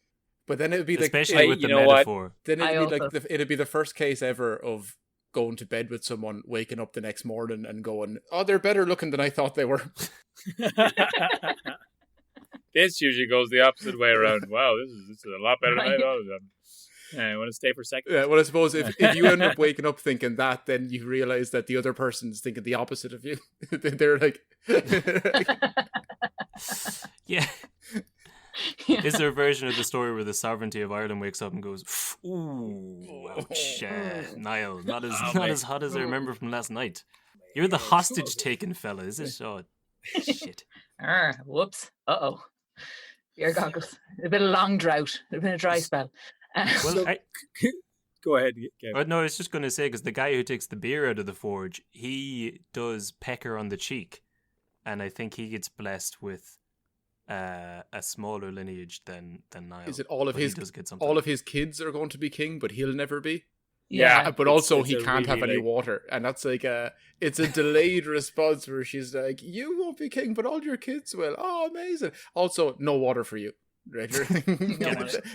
But then it would be like, especially with the metaphor. Then it'd be the first case ever of going to bed with someone, waking up the next morning and going, oh, they're better looking than I thought they were. This usually goes the opposite way around. Wow, this is a lot better than I thought. I want to stay for a second. Yeah, well, I suppose if you end up waking up thinking that, then you realize that the other person's thinking the opposite of you. They're like... Yeah. Is there a version of the story where the sovereignty of Ireland wakes up and goes, ooh, ouch, Niall, not as hot as I remember from last night. You're the hostage taken fella, is it? Oh, shit. Whoops. Uh-oh. Beer goggles. It's been a long drought. It's been a dry spell. Go ahead, Gav. No, I was just going to say, because the guy who takes the beer out of the forge, he does peck her on the cheek, and I think he gets blessed with a smaller lineage than Niall. Is it all of his kids are going to be king, but he'll never be? Yeah, but also he can't have any water, and that's like it's a delayed response where she's like, you won't be king, but all your kids will. Oh, amazing. Also, no water for you. Right?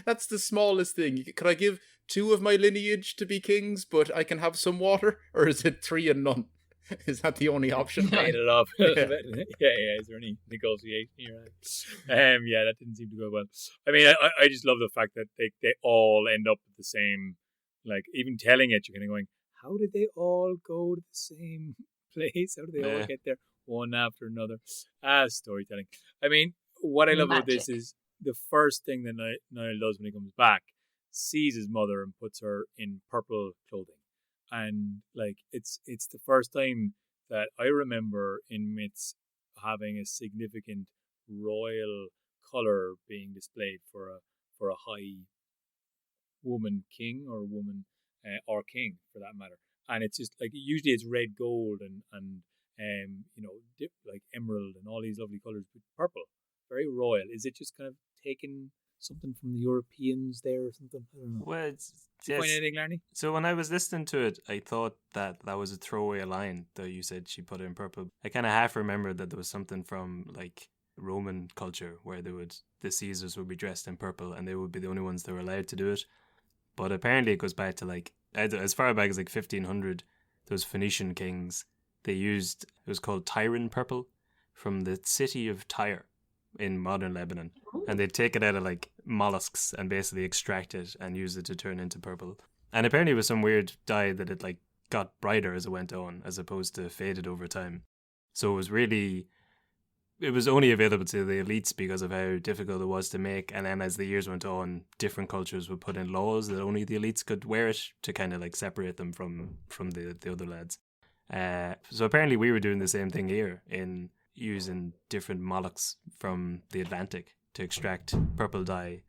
That's the smallest thing. Could I give 2 of my lineage to be kings, but I can have some water? Or is it 3 and none? Is that the only option? Made it up. Yeah. yeah. Is there any negotiation here? Yeah, that didn't seem to go well. I mean, I just love the fact that they all end up at the same, like, even telling it, you're kind of going, how did they all go to the same place? How did they all get there one after another? Storytelling. I mean, what I love about this is the first thing that Niall does when he comes back, sees his mother and puts her in purple clothing. And like it's the first time that I remember in myths having a significant royal color being displayed for a high woman king or woman or king for that matter. And it's just like usually it's red gold and like emerald and all these lovely colors, but purple, very royal. Is it just kind of taken something from the Europeans there or something? I don't know. Well, Find anything, Larry? So when I was listening to it, I thought that was a throwaway line, though you said she put it in purple. I kind of half remembered that there was something from like Roman culture where the Caesars would be dressed in purple and they would be the only ones that were allowed to do it. But apparently it goes back to like as far back as like 1500. Those Phoenician kings, they used, it was called Tyrian purple from the city of Tyre in modern Lebanon. And they'd take it out of like mollusks and basically extract it and use it to turn into purple. And apparently it was some weird dye that it like got brighter as it went on as opposed to faded over time. So it was only available to the elites because of how difficult it was to make. And then as the years went on, different cultures would put in laws that only the elites could wear it to kind of like separate them from the other lads. So apparently we were doing the same thing here in using different mollusks from the Atlantic to extract purple dye.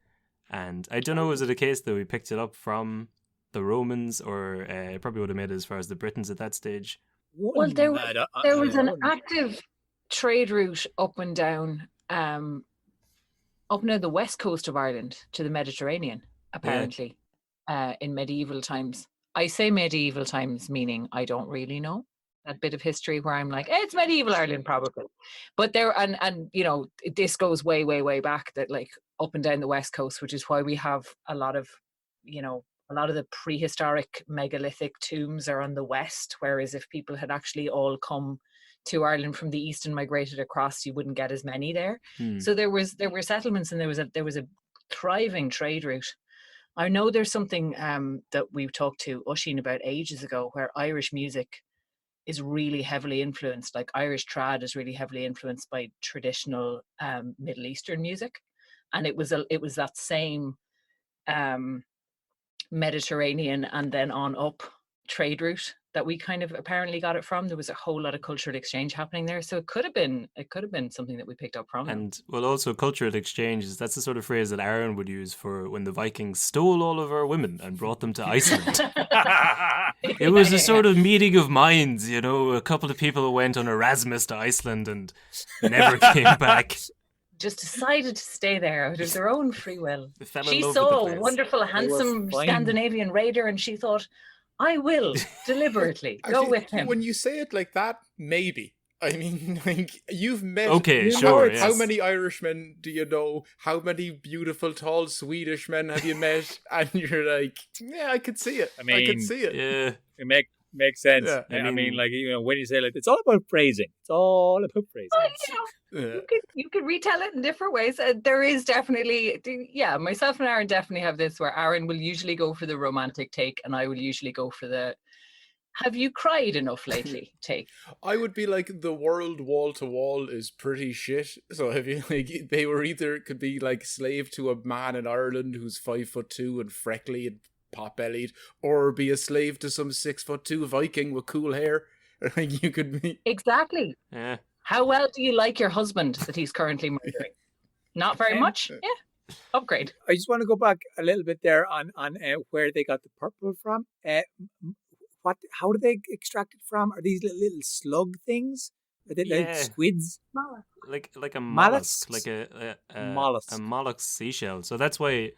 And I don't know, was it a case that we picked it up from the Romans or it probably would have made it as far as the Britons at that stage? Well, there was an active trade route up and down the west coast of Ireland to the Mediterranean, apparently, in medieval times. I say medieval times, meaning I don't really know that bit of history where I'm like, it's medieval Ireland probably. But there, and you know, this goes way, way, way back, that like up and down the west coast, which is why we have a lot of the prehistoric megalithic tombs are on the west, whereas if people had actually all come to Ireland from the east and migrated across, you wouldn't get as many there. So there were settlements and there was a thriving trade route. I know there's something that we talked to Oisín about ages ago, where Irish music is really heavily influenced, like Irish trad is really heavily influenced by traditional Middle Eastern music, and it was that same Mediterranean and then on up trade route that we kind of apparently got it from. There was a whole lot of cultural exchange happening there, so it could have been something that we picked up from them. And well, also cultural exchanges, that's the sort of phrase that Aaron would use for when the Vikings stole all of our women and brought them to Iceland. It was a sort of meeting of minds, you know, a couple of people went on Erasmus to Iceland and never came back. Just decided to stay there out of their own free will. She saw saw a wonderful, handsome Scandinavian raider and she thought, I will deliberately go with him. When you say it like that, maybe. I mean, like, you've met... Okay, sure, yes. How many Irishmen do you know? How many beautiful, tall Swedish men have you met? And you're like, yeah, I could see it. I could see it. Yeah. It makes sense. Yeah. I mean, like, you know, when you say, like, it's all about phrasing. It's all about phrasing. Well, you know, you could retell it in different ways. There is definitely, myself and Aaron definitely have this, where Aaron will usually go for the romantic take and I will usually go for the have you cried enough lately take. I would be like, the world wall to wall is pretty shit. So if you like, they were either could be like slave to a man in Ireland who's 5'2" and freckly and pot-bellied, or be a slave to some 6'2" Viking with cool hair. Like, you could be exactly. Yeah. How well do you like your husband that he's currently murdering? Not very much. Yeah. Upgrade. I just want to go back a little bit there on where they got the purple from. How do they extract it from? Are these little slug things? Are they like squids? Like a mollusk, Mollusks? like a Mollusk. a mollusk seashell. So that's why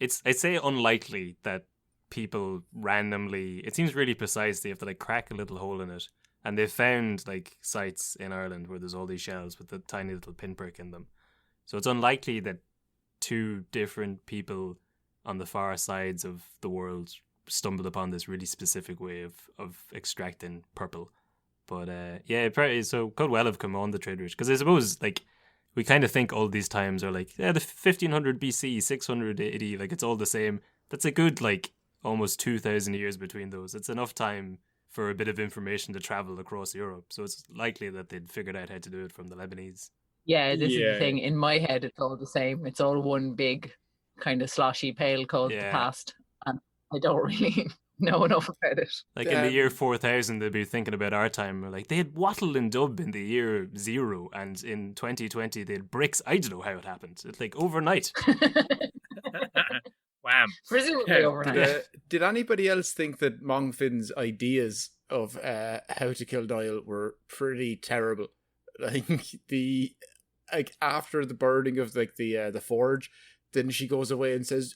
I'd say unlikely that people randomly, it seems really precise, they have to like crack a little hole in it. And they've found like sites in Ireland where there's all these shells with a tiny little pinprick in them. So it's unlikely that two different people on the far sides of the world stumbled upon this really specific way of extracting purple. But yeah, it probably so could well have come on the trade route, because I suppose like we kind of think all these times are like, yeah, the 1500 BC, 600 AD, like it's all the same. That's a good like almost 2,000 years between those. It's enough time for a bit of information to travel across Europe. So it's likely that they'd figured out how to do it from the Lebanese. Yeah, this is the thing. In my head, it's all the same. It's all one big kind of sloshy pail called the past. And I don't really know enough about it. Like in the year 4000, they'd be thinking about our time. Like they had wattle and dub in the year 0, and in 2020 they had bricks. I don't know how it happened. It's like overnight. Wham. Presumably overnight. Did anybody else think that Mongfin's ideas of how to kill Niall were pretty terrible? Like after the burning of like the forge, then she goes away and says,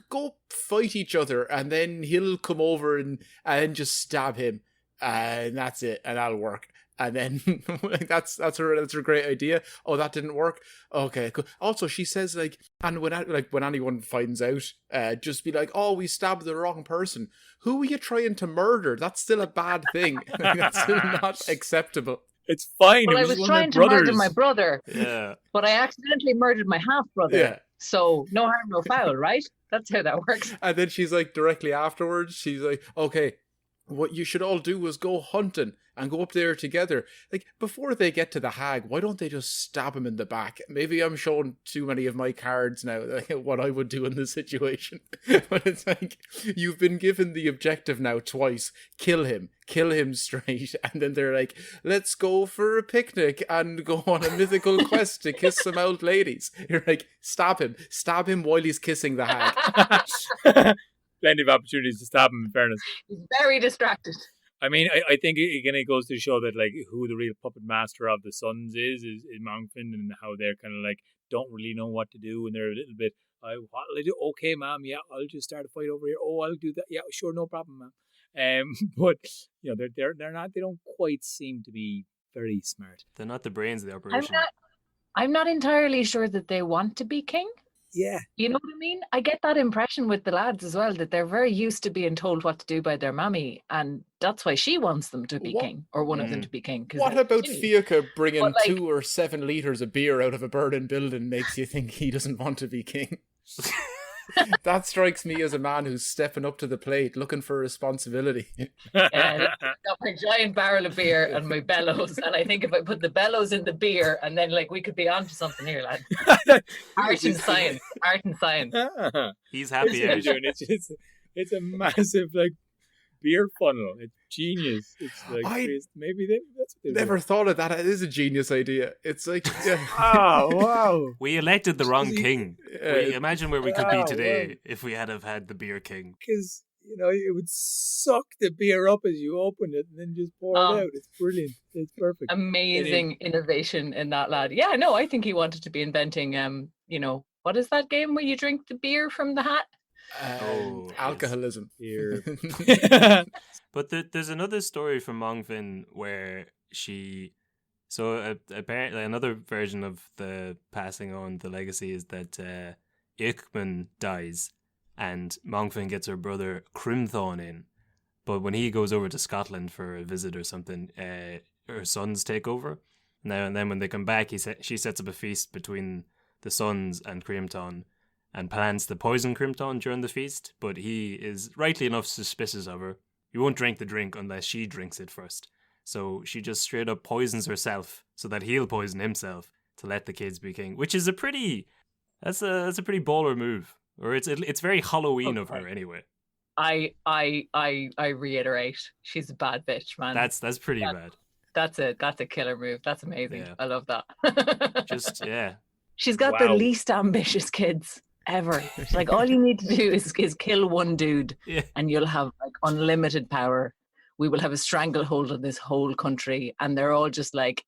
go fight each other, and then he'll come over and just stab him, and that's it, and that'll work. And then that's her great idea. Oh, that didn't work. Okay, cool. Also, she says like, and when anyone finds out, just be like, oh, we stabbed the wrong person. Who are you trying to murder? That's still a bad thing. That's still not acceptable. It's fine. Well, I was trying to murder my brother. Yeah. But I accidentally murdered my half brother. Yeah. So no harm, no foul, right? That's how that works. And then she's like, directly afterwards, she's like, okay, what you should all do is go hunting and go up there together. Like, before they get to the hag, why don't they just stab him in the back? Maybe I'm showing too many of my cards now, like, what I would do in this situation. But it's like, you've been given the objective now twice. Kill him straight. And then they're like, let's go for a picnic and go on a mythical quest to kiss some old ladies. You're like, stab him while he's kissing the hag. Plenty of opportunities to stab him, in fairness. He's very distracted. I mean, I think again it goes to show that like who the real puppet master of the sons is Mongfin, and how they're kind of like don't really know what to do, and they're a little bit, what'll I do? Okay, ma'am, yeah, I'll just start a fight over here. Oh, I'll do that. Yeah, sure, no problem, ma'am. But you know, they're not. They don't quite seem to be very smart. They're not the brains of the operation. I'm not entirely sure that they want to be king. Yeah. You know what I mean? I get that impression with the lads as well, that they're very used to being told what to do by their mammy, and that's why she wants them to be king, or one of them to be king. What about Fiacre bringing 2 or 7 litres of beer out of a burning building makes you think he doesn't want to be king? That strikes me as a man who's stepping up to the plate, looking for responsibility. Got my giant barrel of beer and my bellows, and I think if I put the bellows in the beer, and then like we could be onto something here, lad. Art and science. He's happy. It's a massive like beer funnel. It's genius. It's like maybe that's what they never thought of that. It is a genius idea. It's like, oh wow, we elected the wrong king. Imagine where we could be today if we had have had the beer king. Because you know it would suck the beer up as you open it and then just pour it out. It's brilliant. It's perfect. Amazing innovation in that lad. Yeah, no, I think he wanted to be inventing. You know, what is that game where you drink the beer from the hat? Alcoholism. Here. But there's another story from Mongfin where she, apparently another version of the passing on the legacy is that Ichman dies and Mongfin gets her brother Crimthorn in, but when he goes over to Scotland for a visit or something, her sons take over. Now and then when they come back, she sets up a feast between the sons and Crimthorn, and plans to poison Crimthorn during the feast, but he is rightly enough suspicious of her. He won't drink the drink unless she drinks it first. So she just straight up poisons herself so that he'll poison himself to let the kids be king, which is a pretty baller move. Or it's very Halloween of her anyway. I reiterate, she's a bad bitch, man. That's pretty bad. That's a killer move. That's amazing. Yeah. I love that. She's got the least ambitious kids ever. It's like all you need to do is kill one dude, and you'll have like unlimited power. We will have a stranglehold on this whole country, and they're all just like,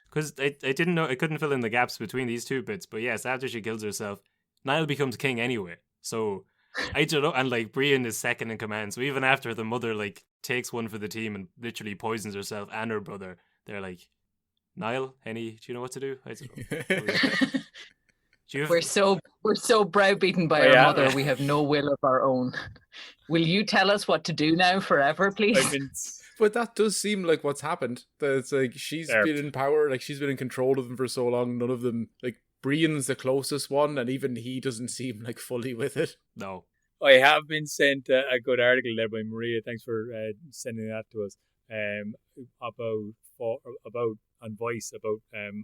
Because I didn't know, I couldn't fill in the gaps between these two bits. But yes, after she kills herself, Niall becomes king anyway. So I don't know, and like Brienne is second in command. So even after the mother like takes one for the team and literally poisons herself and her brother, they're like, Niall, Henny, do you know what to do? I don't know. We're so browbeaten by our mother, we have no will of our own. Will you tell us what to do now forever, please? But that does seem like what's happened. That it's like she's been in power, like she's been in control of them for so long. None of them, like Brienne's the closest one, and even he doesn't seem like fully with it. No. I have been sent a good article there by Maria. Thanks for sending that to us. About on Voice about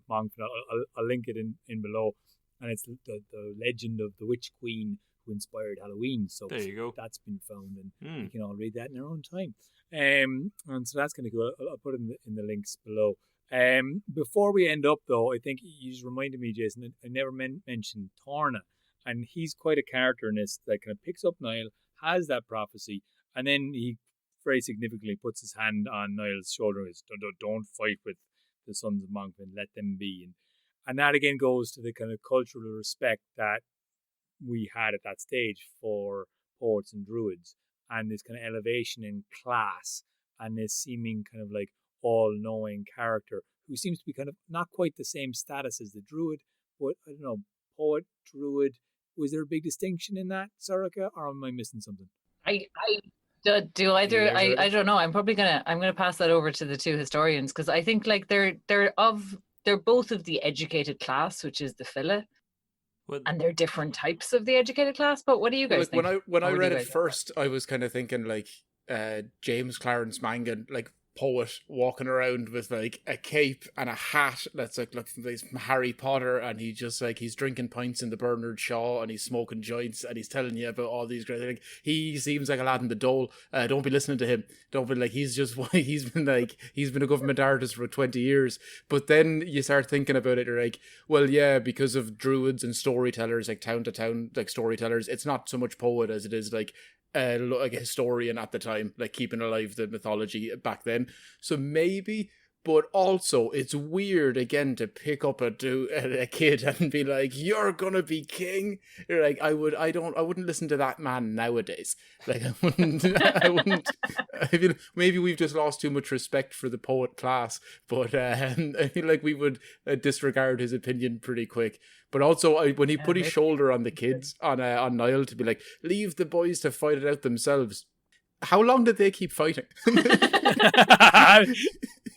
Monkton. I'll link it in below, and it's the legend of the Witch Queen who inspired Halloween. So there you go. That's been found, and you can all read that in your own time. And so that's going to go. I'll put it in the links below. Before we end up, though, I think you just reminded me, Jason. I never mentioned Torna, and he's quite a character in this that kind of picks up Niall, has that prophecy, and then he very significantly puts his hand on Niall's shoulder and says, don't fight with the sons of Monkton, let them be. And that again goes to the kind of cultural respect that we had at that stage for poets and druids, and this kind of elevation in class, and this seeming kind of like all-knowing character who seems to be kind of not quite the same status as the druid, but I don't know, poet, druid. Was there a big distinction in that, Soraka, or am I missing something? I don't know. I'm gonna pass that over to the two historians, because I think like they're both of the educated class, which is the Fila, and they're different types of the educated class. But what do you guys think? When I read it first, I was kind of thinking like James Clarence Mangan, like poet walking around with like a cape and a hat that's like Harry Potter, and he just like he's drinking pints in the Bernard Shaw and he's smoking joints and he's telling you about all these great things. He seems like a lad in the dole. Don't be listening to him. Don't be like he's been a government artist for 20 years. But then you start thinking about it, you're like, well, yeah, because of druids and storytellers, like town to town like storytellers, it's not so much poet as it is like a historian at the time, like keeping alive the mythology back then. So maybe, but also it's weird again to pick up a kid and be like, "You're gonna be king." You're like, I wouldn't listen to that man nowadays. Like I wouldn't. I feel maybe we've just lost too much respect for the poet class, but I feel like we would disregard his opinion pretty quick. But also, when he put his shoulder on the kids, on Niall, to be like, leave the boys to fight it out themselves. How long did they keep fighting?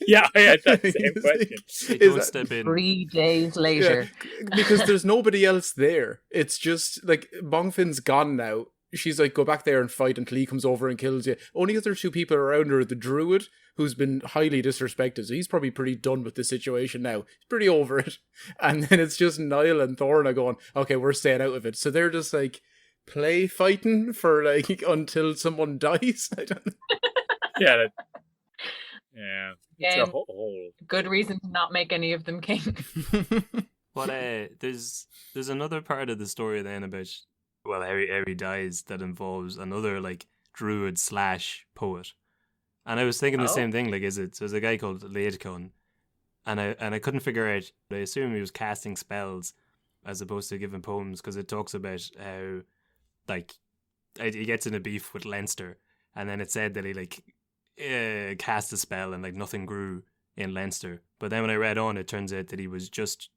Yeah, I had that same question. 3 days later. Yeah, because there's nobody else there. It's just, like, Bongfin's gone now. She's like, go back there and fight until he comes over and kills you. Only other two people around her are the druid, who's been highly disrespected. So he's probably pretty done with the situation now. He's pretty over it. And then it's just Niall and Thorna going, okay, we're staying out of it. So they're just like play fighting for like until someone dies. I don't know. Yeah. It's a whole good reason to not make any of them king. But there's another part of the story then about Harry dies that involves another like druid / poet. And I was thinking the same thing, like, so there's a guy called Leitcon, and I couldn't figure out, I assume he was casting spells as opposed to giving poems, because it talks about how, like, he gets in a beef with Leinster, and then it said that he, like, cast a spell and, like, nothing grew in Leinster. But then when I read on, it turns out that he was just,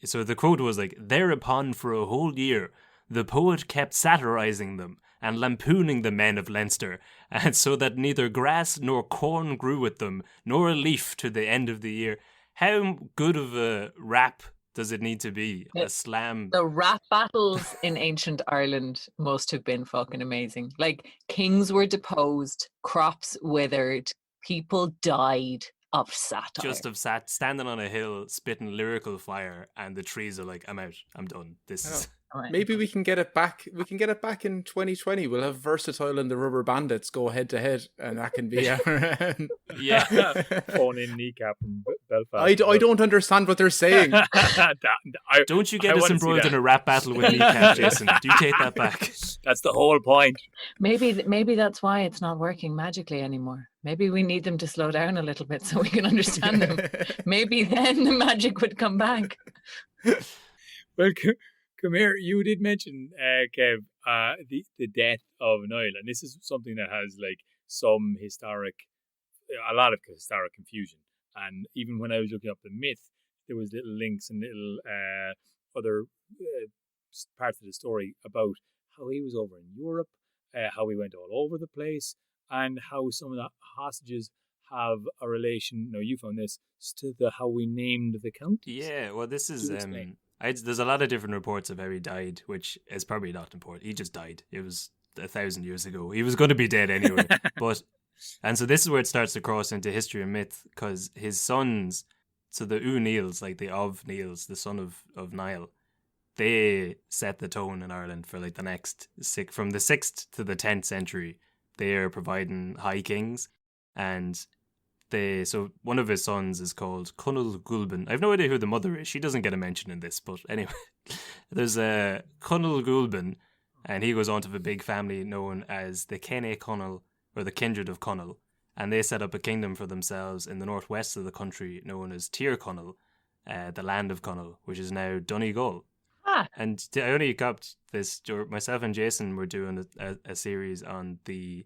so the quote was, like, thereupon for a whole year, the poet kept satirizing them and lampooning the men of Leinster, and so that neither grass nor corn grew with them, nor a leaf to the end of the year. How good of a rap does it need to be? A slam? The rap battles in ancient Ireland must have been fucking amazing. Like, kings were deposed, crops withered, people died of satire. Just of standing on a hill, spitting lyrical fire, and the trees are like, I'm out, I'm done. This is... Maybe we can get it back. We can get it back in 2020. We'll have Versatile and the Rubber Bandits go head to head, and that can be our phone in kneecap from Belfast. I don't understand what they're saying. Don't you get us embroiled in a rap battle with kneecap, Jason? Do you take that back? That's the whole point. Maybe that's why it's not working magically anymore. Maybe we need them to slow down a little bit so we can understand them. Maybe then the magic would come back. Well, come here. You did mention, Kev, the death of Niall, and this is something that has like a lot of historic confusion. And even when I was looking up the myth, there was little links and little other parts of the story about how he was over in Europe, how he went all over the place, and how some of the hostages have a relation. No, you found this to how we named the counties. Yeah, well, this is Do explain. there's a lot of different reports of how he died, which is probably not important. He just died. It was 1,000 years ago. He was going to be dead anyway. And so this is where it starts to cross into history and myth, because his sons, so the Nials, like the Nials, the son of Niall, they set the tone in Ireland for like the next from the 6th to the 10th century. They are providing high kings, and so one of his sons is called Cunal Gulban. I have no idea who the mother is. She doesn't get a mention in this, but anyway, there's a Cunal Gulban, and he goes on to have a big family known as the Kene Connell, or the Kindred of Connell, and they set up a kingdom for themselves in the northwest of the country known as Tir Connell, the land of Connell, which is now Donegal. And I only got this. Myself and Jason were doing a series on the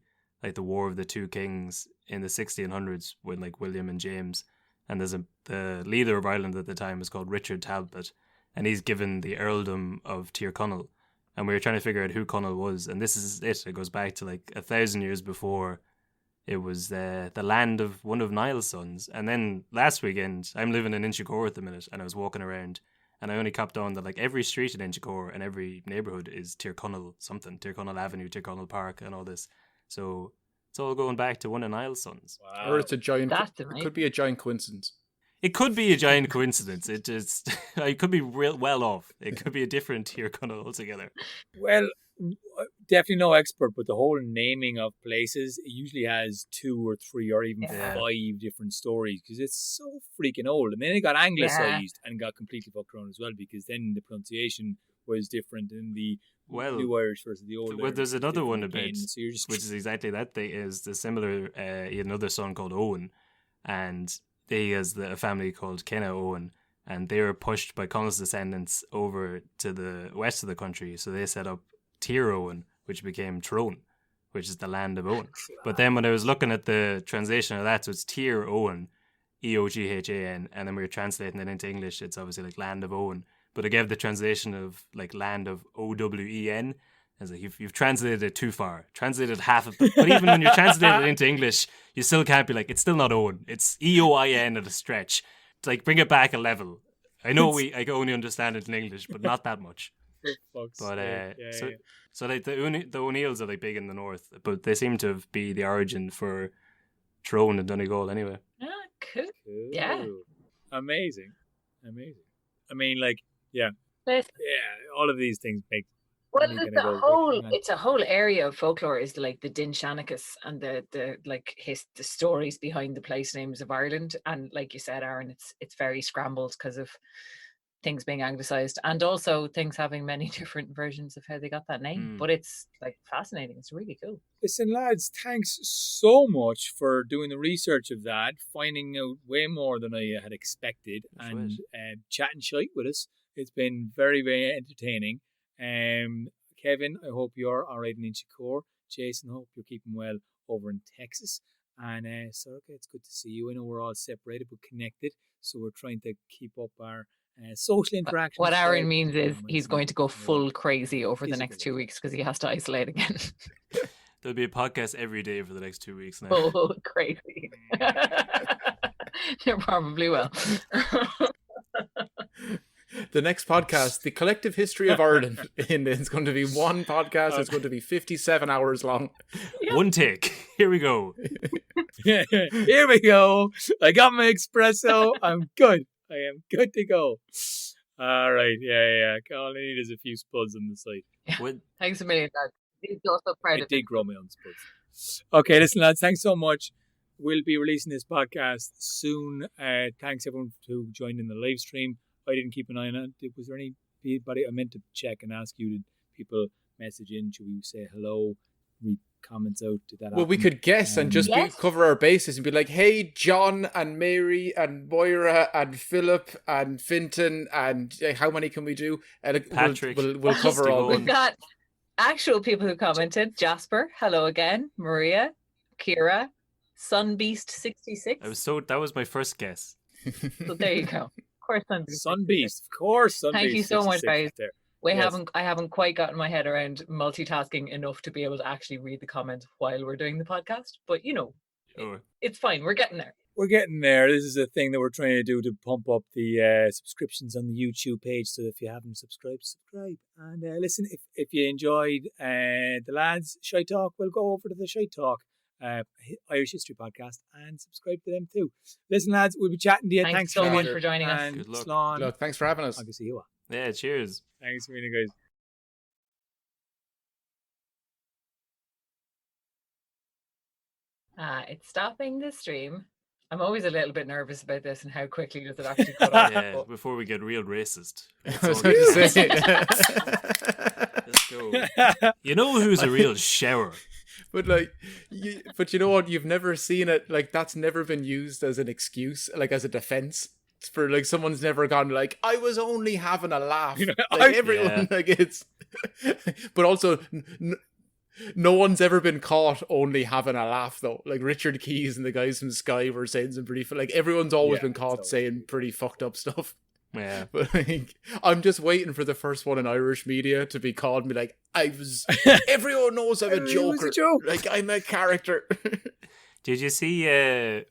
War of the Two Kings in the 1600s with like William and James, and the leader of Ireland at the time was called Richard Talbot, and he's given the earldom of Tir Connell, and we were trying to figure out who Connell was, and this is it. It goes back to like 1,000 years before. It was the land of one of Niall's sons, and then last weekend I'm living in Inchicore at the minute, and I was walking around. And I only copped on that like every street in Inchicore and every neighbourhood is Tir Connell something, Tir Connell Avenue, Tir Connell Park, and all this. So it's all going back to one of Niall's sons. Wow. Or it's a giant. That's It could be a giant coincidence. It could be a giant coincidence. It just it could be well off. It could be a different Tir Connell altogether. Well, definitely no expert, but the whole naming of places, it usually has 2 or 3 or even 5 different stories, because it's so freaking old. And then it got anglicized and got completely fucked around as well, because then the pronunciation was different in the New Irish versus the Old Irish. Well, there's another one about, so which is exactly that thing, is the similar, he had another son called Owen, and he has a family called Kenna Owen, and they were pushed by Connell's descendants over to the west of the country, so they set up Tir Owen, which became Tyrone, which is the land of Owen. But then when I was looking at the translation of that, so it's Tir Owen, Eoghan, and then we were translating it into English, it's obviously like land of Owen. But I gave the translation of like land of Owen. As like you've translated it too far, translated half of it. But even when you translate it into English, you still can't be like, it's still not Owen. It's Eoin at a stretch. It's like, bring it back a level. I know I can only understand it in English, but not that much. But so like the O'Neills are like big in the north, but they seem to be the origin for Tyrone and Donegal anyway. Cool. Yeah. Amazing. I mean, like, all of these things make. Well, it's a whole area of folklore is like the Din Shanachas and the the stories behind the place names of Ireland, and like you said, Aaron, it's very scrambled because of things being anglicized and also things having many different versions of how they got that name. But it's like fascinating. It's really cool. Listen, lads, thanks so much for doing the research of that, finding out way more than I had expected, and chatting shite with us. It's been very, very entertaining. Kevin, I hope you're all right in Inchicore. Jason, I hope you're keeping well over in Texas. And Sorka, it's good to see you. I know we're all separated but connected, so we're trying to keep up our social interaction. What Aaron means is he's going to go full crazy over the next 2 weeks because he has to isolate again. There'll be a podcast every day for the next 2 weeks now. Oh, crazy. There probably will. The next podcast, The Collective History of Ireland. And it's going to be one podcast. It's going to be 57 hours long. Yep. One take. Here we go. Here we go. I got my espresso. I'm good. I am good to go. All right. Yeah. All I need is a few spuds on the side. Yeah. Thanks a million, Dad. He's also proud of it. I did grow my own spuds. Okay, listen, lads. Thanks so much. We'll be releasing this podcast soon. Thanks, everyone, who joined in the live stream. I didn't keep an eye on it. Was there anybody I meant to check and ask you? Did people message in? Should we say hello? Read comments out? Did that happen? Well, we could guess and just cover our bases and be like, hey, John and Mary and Moira and Philip and Finton and how many can we do? And Patrick. We'll cover all. We've got actual people who commented. Jasper, hello again. Maria, Kira, Sunbeast66. That was my first guess. So there you go. Of course, Sunbeast. Of course, Sunbeast. Thank you so much, guys. There. Yes. I haven't quite gotten my head around multitasking enough to be able to actually read the comments while we're doing the podcast. But Sure. it's fine. We're getting there. We're getting there. This is a thing that we're trying to do to pump up the subscriptions on the YouTube page. So if you haven't subscribed, subscribe. And listen, if you enjoyed the lads' Shy Talk, well, go over to the Shy Talk Irish History Podcast and subscribe to them too. Listen, lads, we'll be chatting to you. Thanks so much for joining us. And Good luck. Slán, Look, thanks for having us. I'll see you. Yeah, cheers. Thanks, Mina, guys. It's stopping the stream. I'm always a little bit nervous about this and how quickly does it actually cut off. Yeah, before we get real racist. I was going to say. Let's go. You know who's a real shower? But like, but you know what? You've never seen it. Like, that's never been used as an excuse, like as a defense for like someone's never gone like, I was only having a laugh. Like everyone, like it's. But also, no one's ever been caught only having a laugh though. Like Richard Keys and the guys from Sky were saying some pretty. Like everyone's always been caught saying pretty fucked up stuff. Yeah, but like, I'm just waiting for the first one in Irish media to be called me like everyone knows I'm a joker. Like I'm a character. Did you see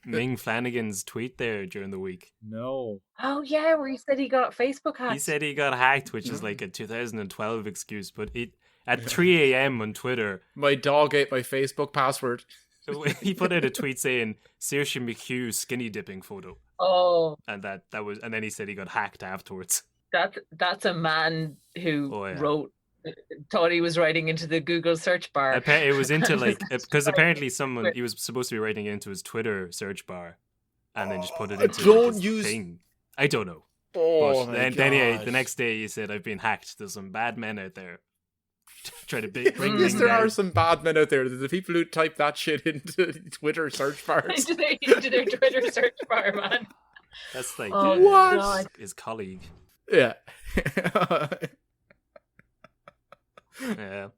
Ming Flanagan's tweet there during the week? No. Oh yeah, where he said he got Facebook hacked. He said he got hacked, which is like a 2012 excuse, but at 3 a.m. on Twitter, my dog ate my Facebook password. He put out a tweet saying Saoirse McHugh skinny dipping photo. Oh, and that was, and then he said he got hacked afterwards. That's a man who thought he was writing into the Google search bar. It was into like because apparently he was supposed to be writing into his Twitter search bar, and then just put it into his thing. I don't know. Oh, but then the next day he said, "I've been hacked. There's some bad men out there." Try to bring yes, there are some bad men out there. The people who type that shit into Twitter search bars. into their Twitter search bar, man. That's like his colleague. Yeah. Yeah.